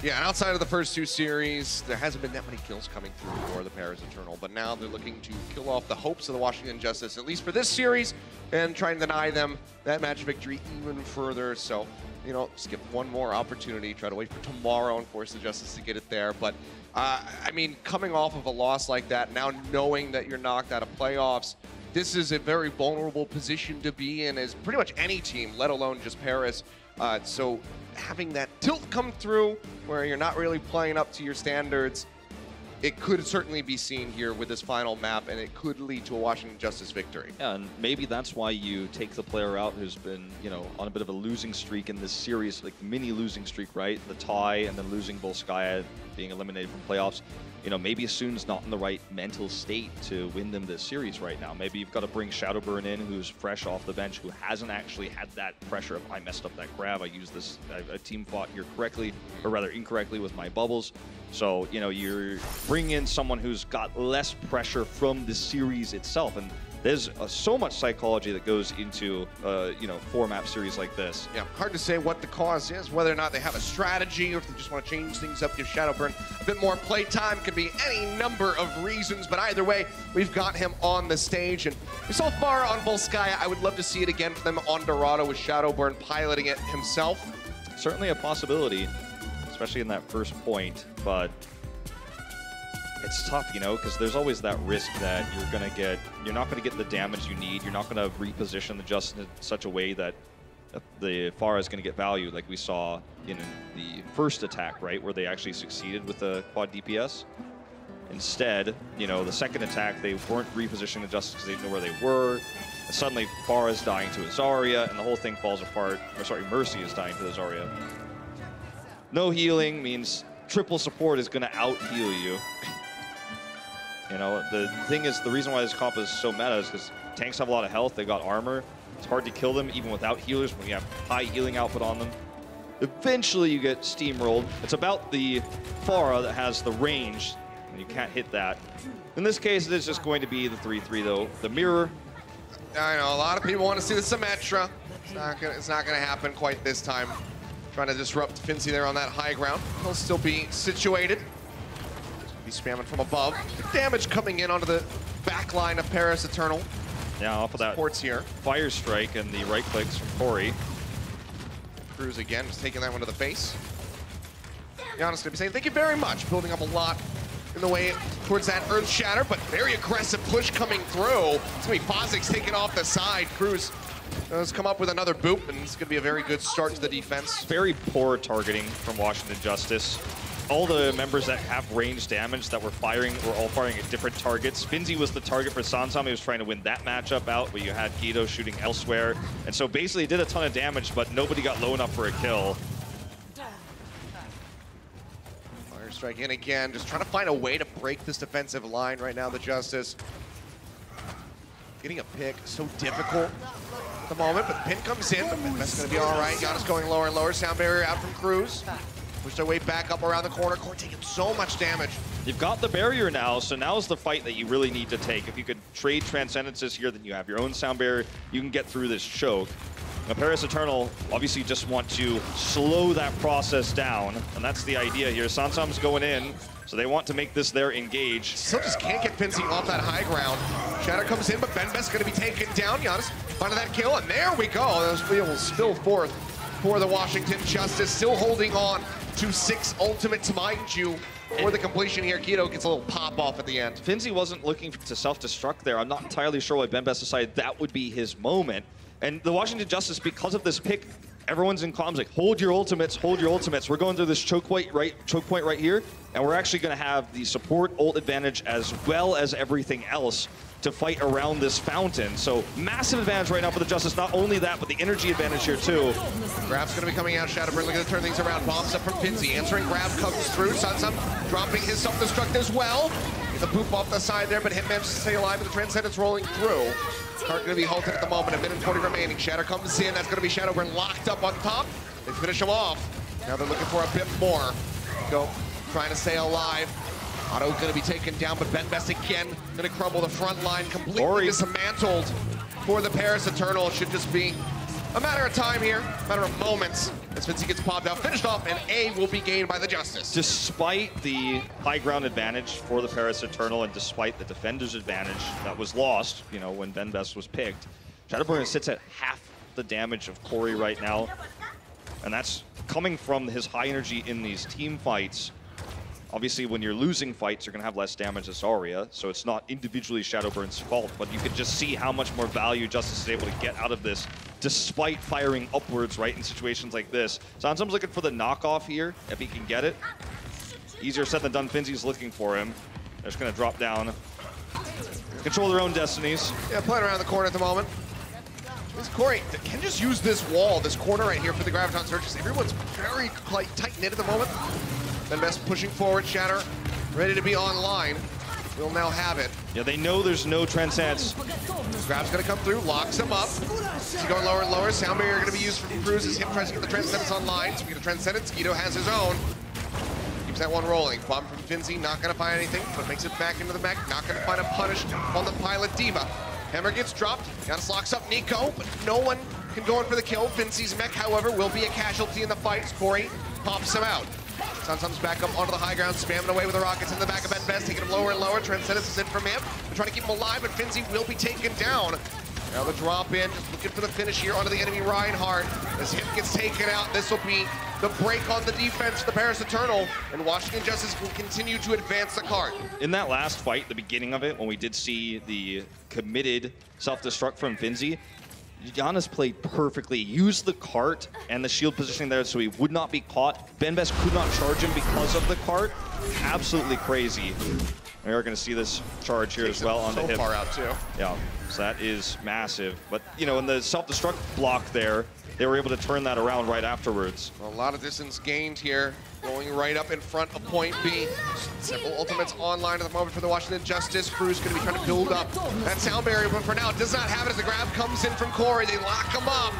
Yeah, and outside of the first 2 series, there hasn't been that many kills coming through for the Paris Eternal, but now they're looking to kill off the hopes of the Washington Justice, at least for this series, and try and deny them that match victory even further. So, skip one more opportunity, try to wait for tomorrow and force the Justice to get it there. But, I mean, coming off of a loss like that, now knowing that you're knocked out of playoffs, this is a very vulnerable position to be in as pretty much any team, let alone just Paris. So having that tilt come through where you're not really playing up to your standards, it could certainly be seen here with this final map, and it could lead to a Washington Justice victory. Yeah, and maybe that's why you take the player out who's been, on a bit of a losing streak in this series, like mini losing streak, right? The tie and then losing Volskaya, being eliminated from playoffs. Maybe Soon's not in the right mental state to win them this series right now. Maybe you've got to bring Shadowburn in, who's fresh off the bench, who hasn't actually had that pressure of, I messed up that grab, I used this, I team fought here correctly, or rather incorrectly with my bubbles. So, you're bringing in someone who's got less pressure from the series itself. And there's so much psychology that goes into, 4-map series like this. Yeah, hard to say what the cause is, whether or not they have a strategy or if they just want to change things up, give Shadowburn a bit more play time. Could be any number of reasons, but either way, we've got him on the stage. And so far on Volskaya, I would love to see it again for them on Dorado with Shadowburn piloting it himself. Certainly a possibility, especially in that first point, but it's tough, because there's always that risk that you're not going to get the damage you need. You're not going to reposition the Justice in such a way that the Pharah is going to get value, like we saw in the first attack, right, where they actually succeeded with the quad DPS. Instead, the second attack, they weren't repositioning the Justice because they didn't know where they were. And suddenly, Pharah is dying to a Zarya, and the whole thing falls apart. Or sorry, Mercy is dying to the Zarya. No healing means triple support is going to out-heal you. The thing is, the reason why this comp is so meta is because tanks have a lot of health, they got armor. It's hard to kill them even without healers when you have high healing output on them. Eventually you get steamrolled. It's about the Pharah that has the range and you can't hit that. In this case, it is just going to be the 3-3 though. The mirror. I know, a lot of people want to see the Symmetra. It's not gonna happen quite this time. Trying to disrupt Finzi there on that high ground. He'll still be situated. Be spamming from above. Damage coming in onto the back line of Paris Eternal. Yeah, off of that Supports here. fire strike and the right clicks from Corey. Cruz again, just taking that one to the face. Giannis gonna be saying thank you very much, building up a lot in the way towards that Earth Shatter, but very aggressive push coming through. It's gonna be Fozix taken off the side. Cruz does come up with another boop, and it's gonna be a very good start to the defense. Very poor targeting from Washington Justice. All the members that have range damage that were all firing at different targets. Finzi was the target for Sansam. He was trying to win that matchup out, but you had Guido shooting elsewhere. And so basically it did a ton of damage, but nobody got low enough for a kill. Fire strike in again, just trying to find a way to break this defensive line right now, the Justice. Getting a pick, so difficult at the moment, but the pin comes in, but that's gonna be all right. Giannis going lower and lower, sound barrier out from Cruz. Push their way back up around the corner. Corey taking so much damage. You've got the barrier now, so now's the fight that you really need to take. If you could trade Transcendences here, then you have your own sound barrier. You can get through this choke. Now, Paris Eternal obviously just want to slow that process down, and that's the idea here. Sansam's going in, so they want to make this their engage. Still just can't get Finzi off that high ground. Shatter comes in, but Benbest's gonna be taken down. Giannis finding that kill, and there we go. Those wheels spill forth for the Washington Justice, still holding on to 6 ultimates, mind you, for the completion here. Guido gets a little pop off at the end. Finzi wasn't looking to self-destruct there. I'm not entirely sure why Benbest decided that would be his moment. And the Washington Justice, because of this pick, everyone's in comms like, hold your ultimates, hold your ultimates. We're going through this choke point right here, and we're actually going to have the support ult advantage as well as everything else to fight around this fountain. So massive advantage right now for the Justice. Not only that, but the energy advantage here too. Grab's gonna be coming out. Shadowburn looking to turn things around. Bombs up from Finzi. Answering grab comes through. Sansam dropping his self-destruct as well. Get the boop off the side there, but Hitman just stay alive, and the Transcendence rolling through. Cart gonna be halted at the moment. 1:40 remaining. Shatter comes in. That's gonna be Shadowburn locked up on top. They finish him off. Now they're looking for a bit more. Go, trying to stay alive. Otto's gonna be taken down, but Benbest again gonna crumble. The front line completely dismantled for the Paris Eternal. It should just be a matter of time here, a matter of moments, as Finzi gets popped out, finished off, and A will be gained by the Justice. Despite the high ground advantage for the Paris Eternal, and despite the defender's advantage that was lost, you know, when Benbest was picked, Shadowburn sits at half the damage of Corey right now, and that's coming from his high energy in these team fights. Obviously, when you're losing fights, you're going to have less damage as Zarya, so it's not individually Shadowburn's fault, but you can just see how much more value Justice is able to get out of this, despite firing upwards, right, in situations like this. Sansam's looking for the knockoff here, if he can get it. Easier said than done. Finzi's looking for him. They're just going to drop down. Control their own destinies. Yeah, playing around the corner at the moment. This Corey can just use this wall, this corner right here for the Graviton Searches. Everyone's very tight-knit at the moment. Benbest pushing forward, Shatter ready to be online. We'll now have it. Yeah, they know there's no Transcendence. Grab's gonna come through, locks him up. He's going lower and lower. Sound barrier gonna be used from Cruz as him tries to get the Transcendence online. So we get a Transcendence. Guido has his own. Keeps that one rolling. Bomb from Finzi, not gonna find anything, but makes it back into the mech. Not gonna find a punish on the pilot Diva. Hammer gets dropped. Giannis locks up Nico, but no one can go in for the kill. Finzi's mech, however, will be a casualty in the fight as Corey pops him out. Sansam's back up onto the high ground, spamming away with the rockets in the back of Benbest, taking him lower and lower. Transcendence is in from him. They're trying to keep him alive, but Finzi will be taken down. Now the drop in, just looking for the finish here onto the enemy Reinhardt. As him gets taken out, this will be the break on the defense for the Paris Eternal, and Washington Justice will continue to advance the cart. In that last fight, the beginning of it, when we did see the committed self-destruct from Finzi, Giannis played perfectly, used the cart and the shield positioning there so he would not be caught. Benbest could not charge him because of the cart. Absolutely crazy. We are going to see this charge here as well on the hip. So far out too. Yeah, so that is massive. But, you know, in the self-destruct block there, they were able to turn that around right afterwards. A lot of distance gained here, going right up in front of point B. Several ultimates online at the moment for the Washington Justice. Cruz going to be trying to build up that sound barrier, but for now it does not have it as the grab comes in from Corey. They lock him up.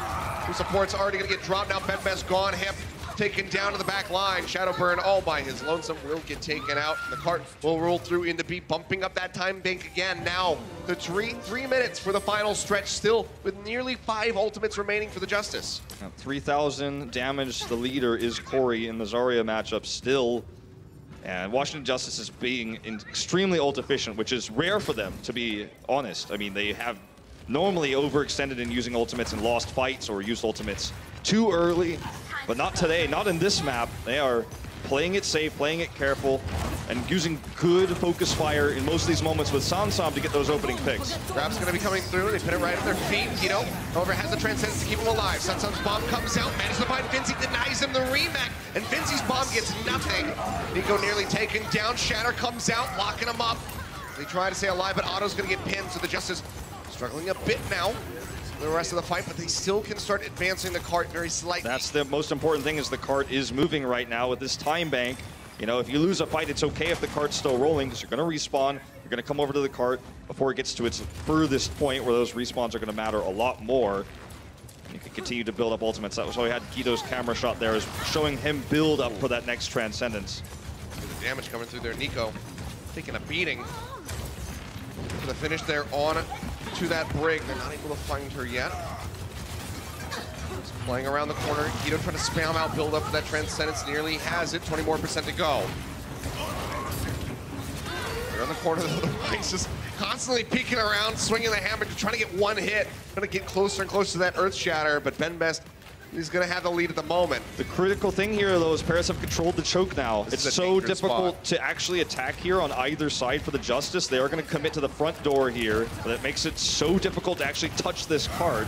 Who support's already going to get dropped now. Benbest gone, hip. taken down to the back line. Shadowburn all by his lonesome will get taken out. The cart will roll through into B, bumping up that time bank again. Now the 3 minutes for the final stretch, still with nearly 5 ultimates remaining for the Justice. 3,000 damage. The leader is Corey in the Zarya matchup still. And Washington Justice is being extremely ult efficient, which is rare for them, to be honest. I mean, they have normally overextended in using ultimates and lost fights or used ultimates too early, but not today, not in this map. They are playing it safe, playing it careful, and using good focus fire in most of these moments with Sansam to get those opening picks. Grab's going to be coming through. They put it right at their feet. Guido, however, has the Transcendence to keep him alive. Sansam's bomb comes out, manages to find Finzi, denies him the remake, and Finzi's bomb gets nothing. Nico nearly taken down. Shatter comes out, locking him up. They try to stay alive, but Otto's going to get pinned, so the Justice struggling a bit now. The rest of the fight, but they still can start advancing the cart very slightly. That's the most important thing, is the cart is moving right now with this time bank. You know, if you lose a fight, it's okay if the cart's still rolling, because you're going to respawn. You're going to come over to the cart before it gets to its furthest point, where those respawns are going to matter a lot more. You can continue to build up ultimates. That was why we had Guido's camera shot there, is showing him build up for that next Transcendence. The damage coming through there. Nico taking a beating. For the finish there on to that brig. They're not able to find her yet. Just playing around the corner. Guido trying to spam out, build up for that Transcendence. Nearly has it. 20 more percent to go. They're on the corner, though. The Vikes just constantly peeking around, swinging the hammer, trying to get one hit. Trying to get closer and closer to that Earth Shatter, but Ben Best, he's going to have the lead at the moment. The critical thing here, though, is Paris have controlled the choke now. This it's so difficult to actually attack here on either side for the Justice. They are going to commit to the front door here. That makes it so difficult to actually touch this card.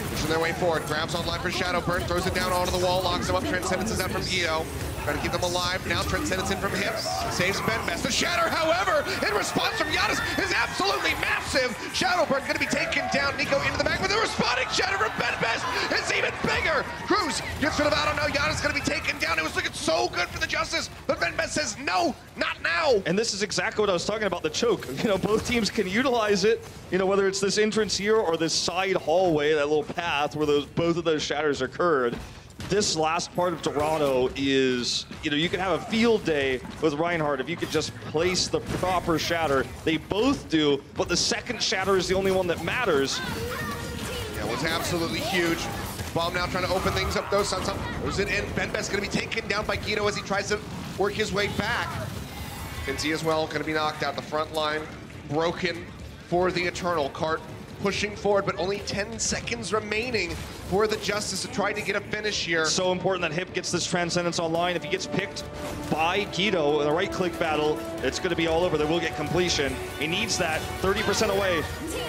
Pushing their way forward. Grabs online for Shadowburn, throws it down onto the wall, locks him up. Transcendence is out from Guido. Trying to keep them alive. Now Transcendence in from him. Saves Ben Best. The Shatter, however, in response from Giannis is absolutely massive. Shadowburn going to be taken down. Nico into the back with a responding Shatter from Ben Best. It's even bigger. Cruz gets rid of Otto. Now Giannis going to be taken down. It was looking so good for the Justice, but Ben Best says no, not now. And this is exactly what I was talking about, the choke. You know, both teams can utilize it. You know, whether it's this entrance here or this side hallway, that little path where both of those shatters occurred. This last part of Dorado is, you know, you can have a field day with Reinhardt if you could just place the proper shatter. They both do, but the second shatter is the only one that matters. Yeah, it was absolutely huge. Bomb now trying to open things up, though. Sansa throws it in. Ben Best going to be taken down by Guido as he tries to work his way back. Finzi as well, going to be knocked out. The front line broken for the Eternal. Cart pushing forward, but only 10 seconds remaining for the Justice to try to get a finish here. So important that Hip gets this Transcendence online. If he gets picked by Guido in a right-click battle, it's going to be all over. They will get completion. He needs that 30% away.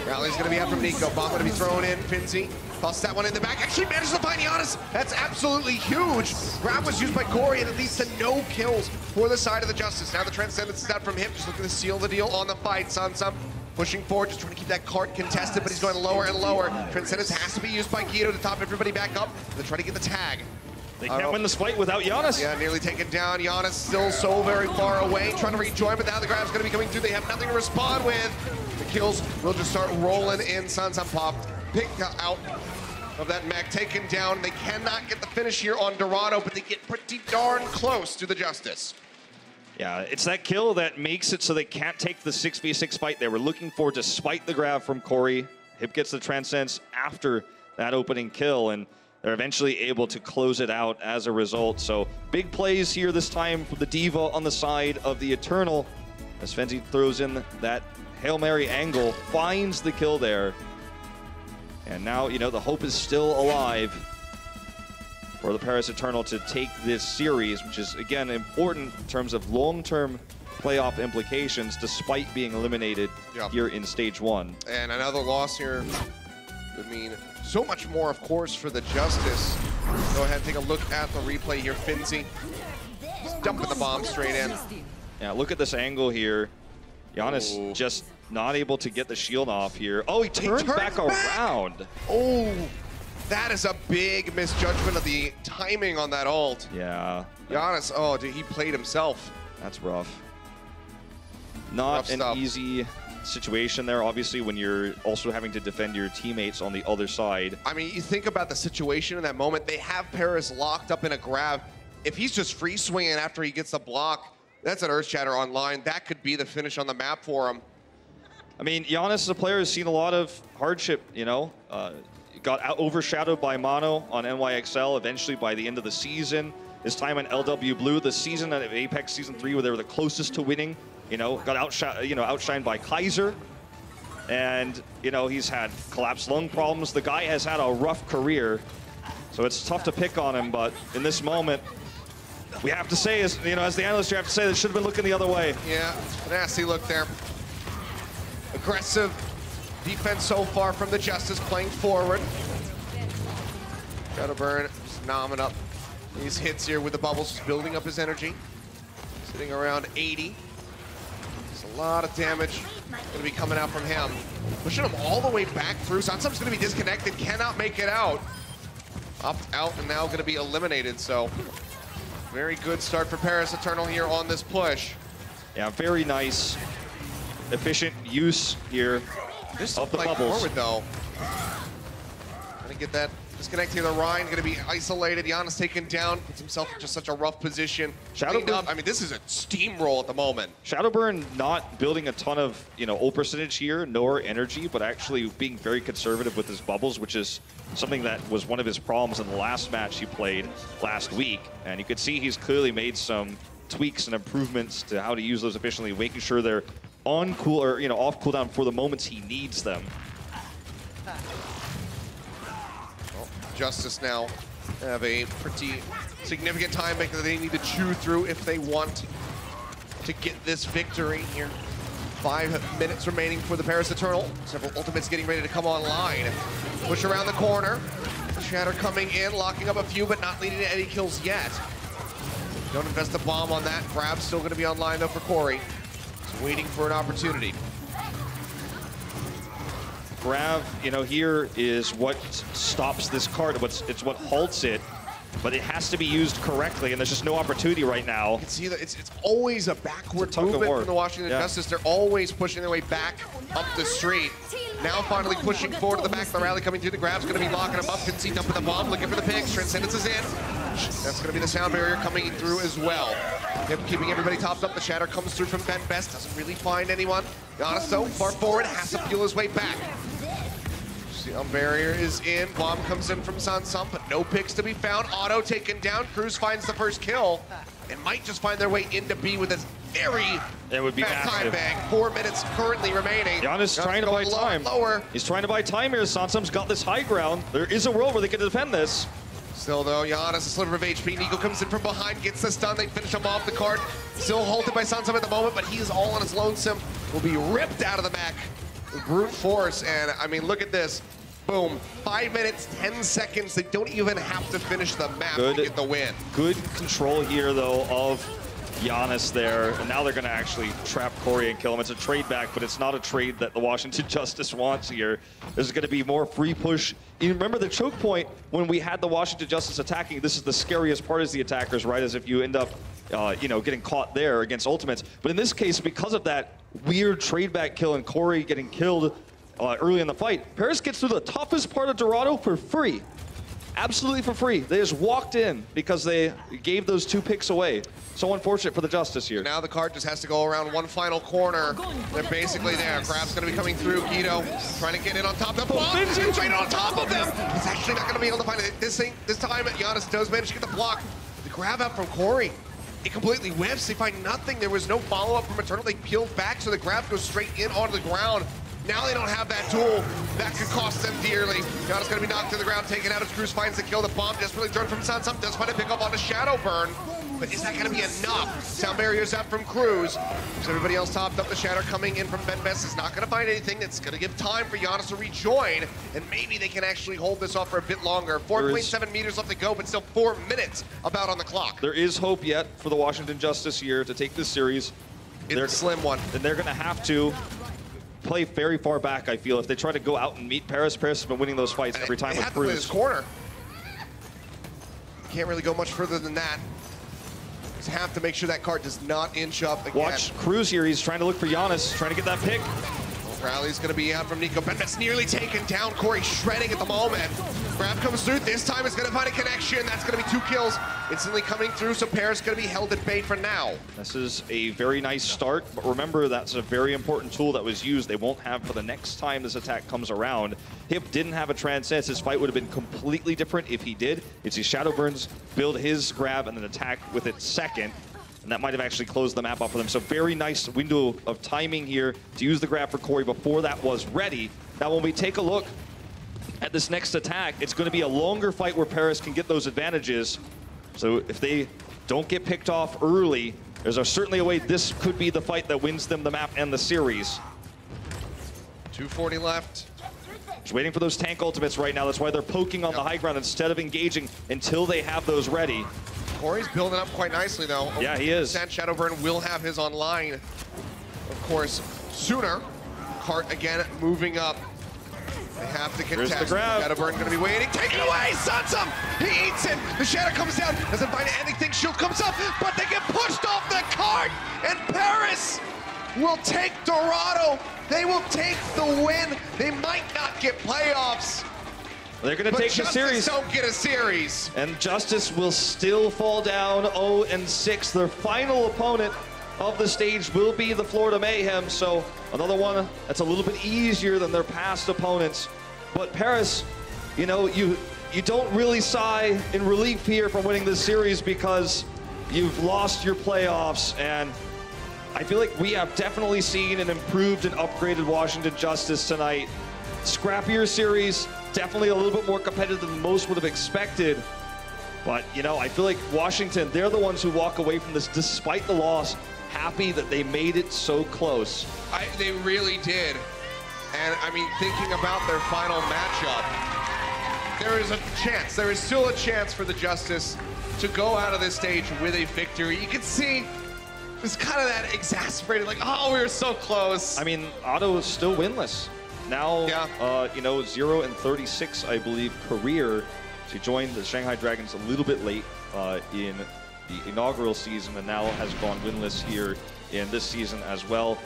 Rally's going to be out from Nico. Bomb going to be thrown in. Finzi tossed that one in the back. Actually managed to find Giannis. That's absolutely huge. Grab was used by Corey, and it leads to no kills for the side of the Justice. Now the Transcendence is out from Hip, just looking to seal the deal on the fight. Sansam pushing forward, just trying to keep that cart contested, but he's going lower and lower. Transcendence has to be used by Guido to top everybody back up. They're trying to get the tag. They can't win this fight without Giannis. Yeah, nearly taken down. Giannis still so very far away, trying to rejoin, but now the grab's going to be coming through. They have nothing to respond with. The kills will just start rolling in. Sansam popped, picked out of that mech, taken down. They cannot get the finish here on Dorado, but they get pretty darn close to the Justice. Yeah, it's that kill that makes it so they can't take the 6v6 fight they were looking for, despite the grab from Corey. Hip gets the Transcendence after that opening kill, and they're eventually able to close it out as a result. So big plays here this time for the Diva on the side of the Eternal, as Finzi throws in that Hail Mary angle, finds the kill there. And now, you know, the hope is still alive for the Paris Eternal to take this series, which is, again, important in terms of long-term playoff implications, despite being eliminated here in Stage 1. And another loss here would mean so much more, of course, for the Justice. Go ahead and take a look at the replay here. Finzi just dumping the bomb straight in. Yeah, look at this angle here. Giannis just not able to get the shield off here. Oh, he turns back around. Oh, that is a big misjudgment of the timing on that ult. Yeah. Giannis, oh, dude, he played himself. That's rough. Not an easy situation there, obviously, when you're also having to defend your teammates on the other side. I mean, you think about the situation in that moment. They have Paris locked up in a grab. If he's just free swinging after he gets the block, that's an Earth Shatter online. That could be the finish on the map for him. I mean, Giannis as a player has seen a lot of hardship, you know. Got overshadowed by Mono on NYXL eventually by the end of the season. His time in LW Blue, the season of Apex Season 3 where they were the closest to winning, you know, got outshined by Kaiser. And, you know, he's had collapsed lung problems. The guy has had a rough career, so it's tough to pick on him. But in this moment, we have to say, as you know, as the analyst, you have to say they should have been looking the other way. Yeah, nasty look there. Aggressive defense so far from the Justice, playing forward. Shadowburn just nomming up these hits here with the bubbles, just building up his energy. Sitting around 80. There's a lot of damage going to be coming out from him. Pushing him all the way back through. Sansum's going to be disconnected, cannot make it out. Opt out and now going to be eliminated, so very good start for Paris Eternal here on this push. Yeah, very nice, efficient use here of the bubbles. Forward, though. Gonna get that disconnect here. The Ryan gonna be isolated. Giannis taken down, puts himself in just such a rough position. Shadowburn, I mean, this is a steamroll at the moment. Shadowburn not building a ton of, you know, ult percentage here, nor energy, but actually being very conservative with his bubbles, which is something that was one of his problems in the last match he played last week. And you could see he's clearly made some tweaks and improvements to how to use those efficiently, making sure they're on cool or, you know, off cooldown for the moments he needs them. Well, Justice now have a pretty significant time that they need to chew through if they want to get this victory here. 5 minutes remaining for the Paris Eternal. Several ultimates getting ready to come online. Push around the corner. Shatter coming in, locking up a few, but not leading to any kills yet. Don't invest a bomb on that. Grab's still going to be online though for Corey. He's waiting for an opportunity. Grab, you know, here is what stops this card. It's what halts it, but it has to be used correctly, and there's just no opportunity right now. You can see that it's always a backward movement from the Washington Justice. They're always pushing their way back up the street. Now finally pushing forward to the back of the rally, coming through. The Grab's going to be locking him up. Concede up with the bomb, looking for the picks. Transcendence is in. That's going to be the sound barrier coming through as well. Yep, keeping everybody topped up. The Shatter comes through from Ben Best. Doesn't really find anyone. Giannis, though, far forward, has to peel his way back. Sound barrier is in. Bomb comes in from Sansum, but no picks to be found. Auto taken down. Cruz finds the first kill and might just find their way into B with this very fast time bang. 4 minutes currently remaining. Giannis trying to buy time. He's trying to buy time here. Sansum's got this high ground. There is a world where they can defend this. Still though, Giannis, a sliver of HP. Nico comes in from behind, gets the stun. They finish him off the card. Still halted by Sansum at the moment, but he is all on his lonesome. Will be ripped out of the back with brute force. And I mean, look at this. Boom. 5 minutes, 10 seconds. They don't even have to finish the map to get the win. Good control here, though, of Giannis there. And now they're going to actually trap Corey and kill him. It's a trade back, but it's not a trade that the Washington Justice wants here. There's going to be more free push. You remember the choke point when we had the Washington Justice attacking? This is the scariest part as the attackers, right? As if you end up, you know, getting caught there against ultimates. But in this case, because of that weird trade back kill and Corey getting killed early in the fight, Paris gets through the toughest part of Dorado for free. Absolutely for free. They just walked in because they gave those 2 picks away. So unfortunate for the Justice here. Now the card just has to go around one final corner. They're basically there. Grab's going to be coming through. Guido trying to get in on top of the bomb. He's right on top of them. He's actually not going to be able to find it. This time, Giannis does manage to get the block. The grab out from Corey. It completely whiffs. They find nothing. There was no follow-up from Eternal. They peeled back, so the grab goes straight in onto the ground. Now they don't have that tool. That could cost them dearly. Giannis going to be knocked to the ground, taken out as Cruz finds the kill. The bomb desperately thrown from Sansum. Does find a pick up on a Shadowburn. But is that going to be enough? Sound barriers out from Cruz. So everybody else topped up. The Shatter coming in from Ben Best is not going to find anything. That's going to give time for Giannis to rejoin. And maybe they can actually hold this off for a bit longer. 4.7 meters left to go, but still 4 minutes about on the clock. There is hope yet for the Washington Justice here to take this series. It's a slim one. And they're going to have to play very far back, I feel. If they try to go out and meet Paris, Paris has been winning those fights every time with Cruz. Play this corner. Can't really go much further than that. Just have to make sure that card does not inch up again. Watch Cruz here. He's trying to look for Giannis, trying to get that pick. Rally's gonna be out from Nico. Benbet's nearly taken down. Corey shredding at the moment. Grab comes through. This time it's gonna find a connection. That's gonna be 2 kills instantly coming through. So Paris gonna be held at bay for now. This is a very nice start, but remember that's a very important tool that was used. They won't have for the next time this attack comes around. Hip didn't have a Transcendence. His fight would have been completely different if he did. You'd see Shadowburns build his grab and then attack with it second. And that might have actually closed the map up for them. So very nice window of timing here to use the grab for Corey before that was ready. Now when we take a look at this next attack, it's going to be a longer fight where Paris can get those advantages. So if they don't get picked off early, there's certainly a way this could be the fight that wins them the map and the series. 240 left. Just waiting for those tank ultimates right now. That's why they're poking on the high ground instead of engaging until they have those ready. Corey's building up quite nicely, though. Yeah, he is. Shadowburn will have his online, of course, sooner. Cart again moving up. They have to contest. Here's the grab. Shadowburn going to be waiting. Take it away, Sunsum! He eats it. The Shadow comes down, doesn't find anything. Shield comes up, but they get pushed off the cart, and Paris will take Dorado. They will take the win. They might not get playoffs. They're going to take the series. Don't get a series. And Justice will still fall down 0-6. Their final opponent of the stage will be the Florida Mayhem. So another one that's a little bit easier than their past opponents. But Paris, you know, you don't really sigh in relief here from winning this series because you've lost your playoffs. And I feel like we have definitely seen an improved and upgraded Washington Justice tonight. Scrappier series. Definitely a little bit more competitive than most would have expected. But, you know, I feel like Washington, they're the ones who walk away from this, despite the loss, happy that they made it so close. They really did. And, I mean, thinking about their final matchup, there is a chance, there is still a chance for the Justice to go out of this stage with a victory. You can see it's kind of that exasperated, like, oh, we were so close. I mean, Otto is still winless. Now, you know, 0-36, I believe, career. She joined the Shanghai Dragons a little bit late in the inaugural season and now has gone winless here in this season as well.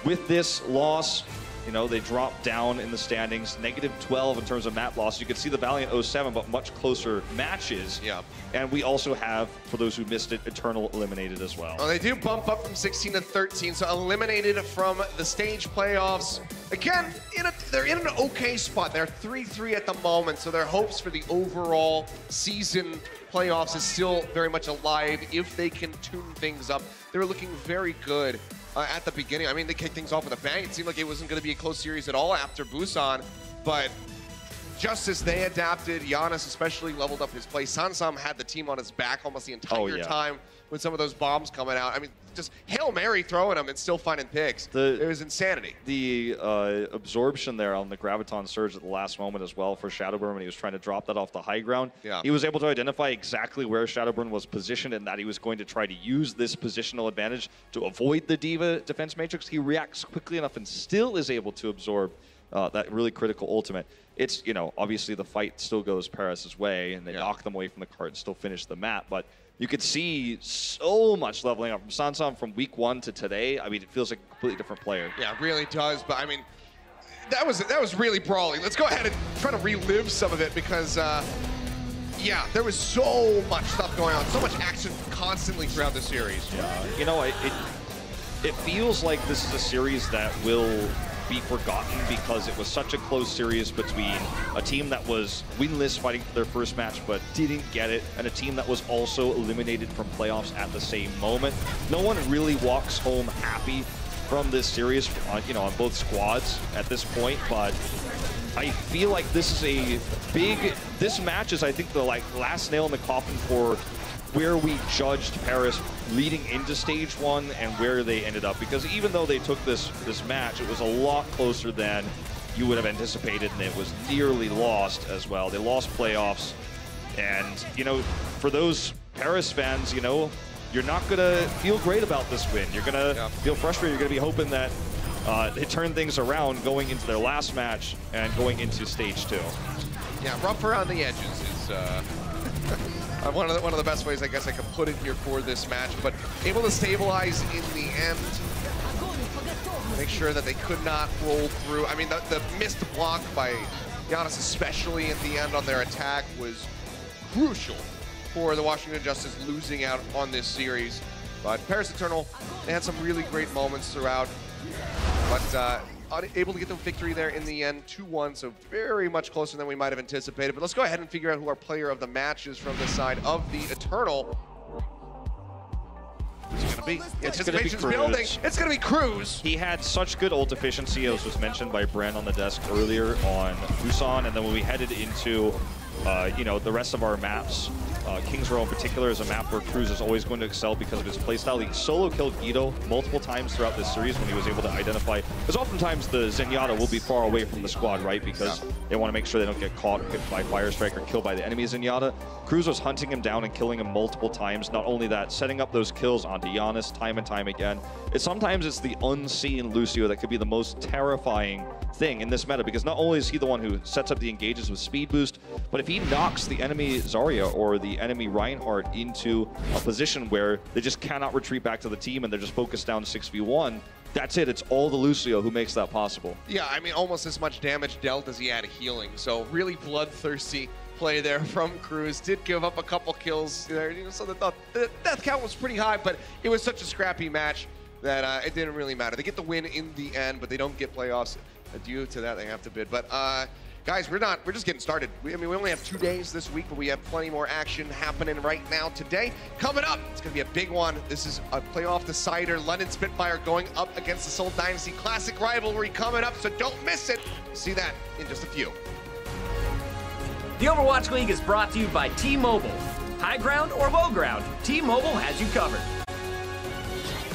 With this loss, you know, they dropped down in the standings, -12 in terms of map loss. You can see the Valiant 07, but much closer matches. Yeah. And we also have, for those who missed it, Eternal eliminated as well. Well, they do bump up from 16 to 13, so eliminated from the stage playoffs. Again, they're in an okay spot. They're 3-3 at the moment, so their hopes for the overall season playoffs is still very much alive if they can tune things up. They were looking very good at the beginning. I mean, they kicked things off with a bang. It seemed like it wasn't going to be a close series at all after Busan, but Justice, they adapted. Giannis especially leveled up his play. Sansam had the team on his back almost the entire time with some of those bombs coming out. I mean, just Hail Mary throwing them and still finding picks. It was insanity. The absorption there on the Graviton Surge at the last moment as well for Shadowburn when he was trying to drop that off the high ground. Yeah. He was able to identify exactly where Shadowburn was positioned and that he was going to try to use this positional advantage to avoid the Diva defense matrix. He reacts quickly enough and still is able to absorb that really critical ultimate. It's, you know, obviously the fight still goes Paris' way and they knock them away from the cart and still finish the map, but you could see so much leveling up from Sansam from week 1 to today. I mean, it feels like a completely different player. Yeah, it really does. But I mean, that was really brawling. Let's go ahead and try to relive some of it because, yeah, there was so much stuff going on, so much action constantly throughout the series. Yeah, you know, it feels like this is a series that will be forgotten because it was such a close series between a team that was winless fighting for their first match but didn't get it, and a team that was also eliminated from playoffs at the same moment. No one really walks home happy from this series, you know, on both squads at this point, but I feel like this is this match is, I think, the last nail in the coffin for where we judged Paris leading into stage 1 and where they ended up, because even though they took this match, it was a lot closer than you would have anticipated, and it was nearly lost as well. They lost playoffs, and, you know, for those Paris fans, you know, you're not gonna feel great about this win. You're gonna feel frustrated. You're gonna be hoping that they turn things around going into their last match and going into stage 2. Yeah, rough around the edges is one of the best ways I guess I could put it here for this match, but able to stabilize in the end. make sure that they could not roll through. I mean, the missed block by Giannis, especially at the end on their attack, was crucial for the Washington Justice losing out on this series. But Paris Eternal, they had some really great moments throughout, but able to get the victory there in the end, 2-1, so very much closer than we might have anticipated. But let's go ahead and figure out who our player of the match is from the side of the Eternal. Who's it gonna be? Anticipation's building. It's gonna be Cruz. He had such good ult efficiency, as was mentioned by Bren on the desk earlier on Busan, and then when we headed into you know, the rest of our maps, King's Row in particular is a map where Cruz is always going to excel because of his playstyle. He solo killed Guido multiple times throughout this series when he was able to identify, because oftentimes the Zenyatta will be far away from the squad, right? Because they want to make sure they don't get caught or hit by Firestrike or killed by the enemy Zenyatta. Cruz was hunting him down and killing him multiple times. Not only that, setting up those kills onto Giannis time and time again. Sometimes it's the unseen Lucio that could be the most terrifying thing in this meta, because not only is he the one who sets up the engages with speed boost, but if he knocks the enemy Zarya or the enemy Reinhardt into a position where they just cannot retreat back to the team and they're just focused down 6v1, that's it. It's all the Lucio who makes that possible. Yeah, I mean, almost as much damage dealt as he had healing, so really bloodthirsty play there from Cruz. Did give up a couple kills there, you know, so the death count was pretty high, but it was such a scrappy match that it didn't really matter. They get the win in the end, but they don't get playoffs. Due to that, they have to bid. But guys, we're just getting started. I mean, we only have 2 days this week, but we have plenty more action happening right now today. Coming up, it's gonna be a big one. This is a playoff decider. London Spitfire going up against the Seoul Dynasty Classic rivalry coming up, so don't miss it. See that in just a few. The Overwatch League is brought to you by T-Mobile. High ground or low ground, T-Mobile has you covered.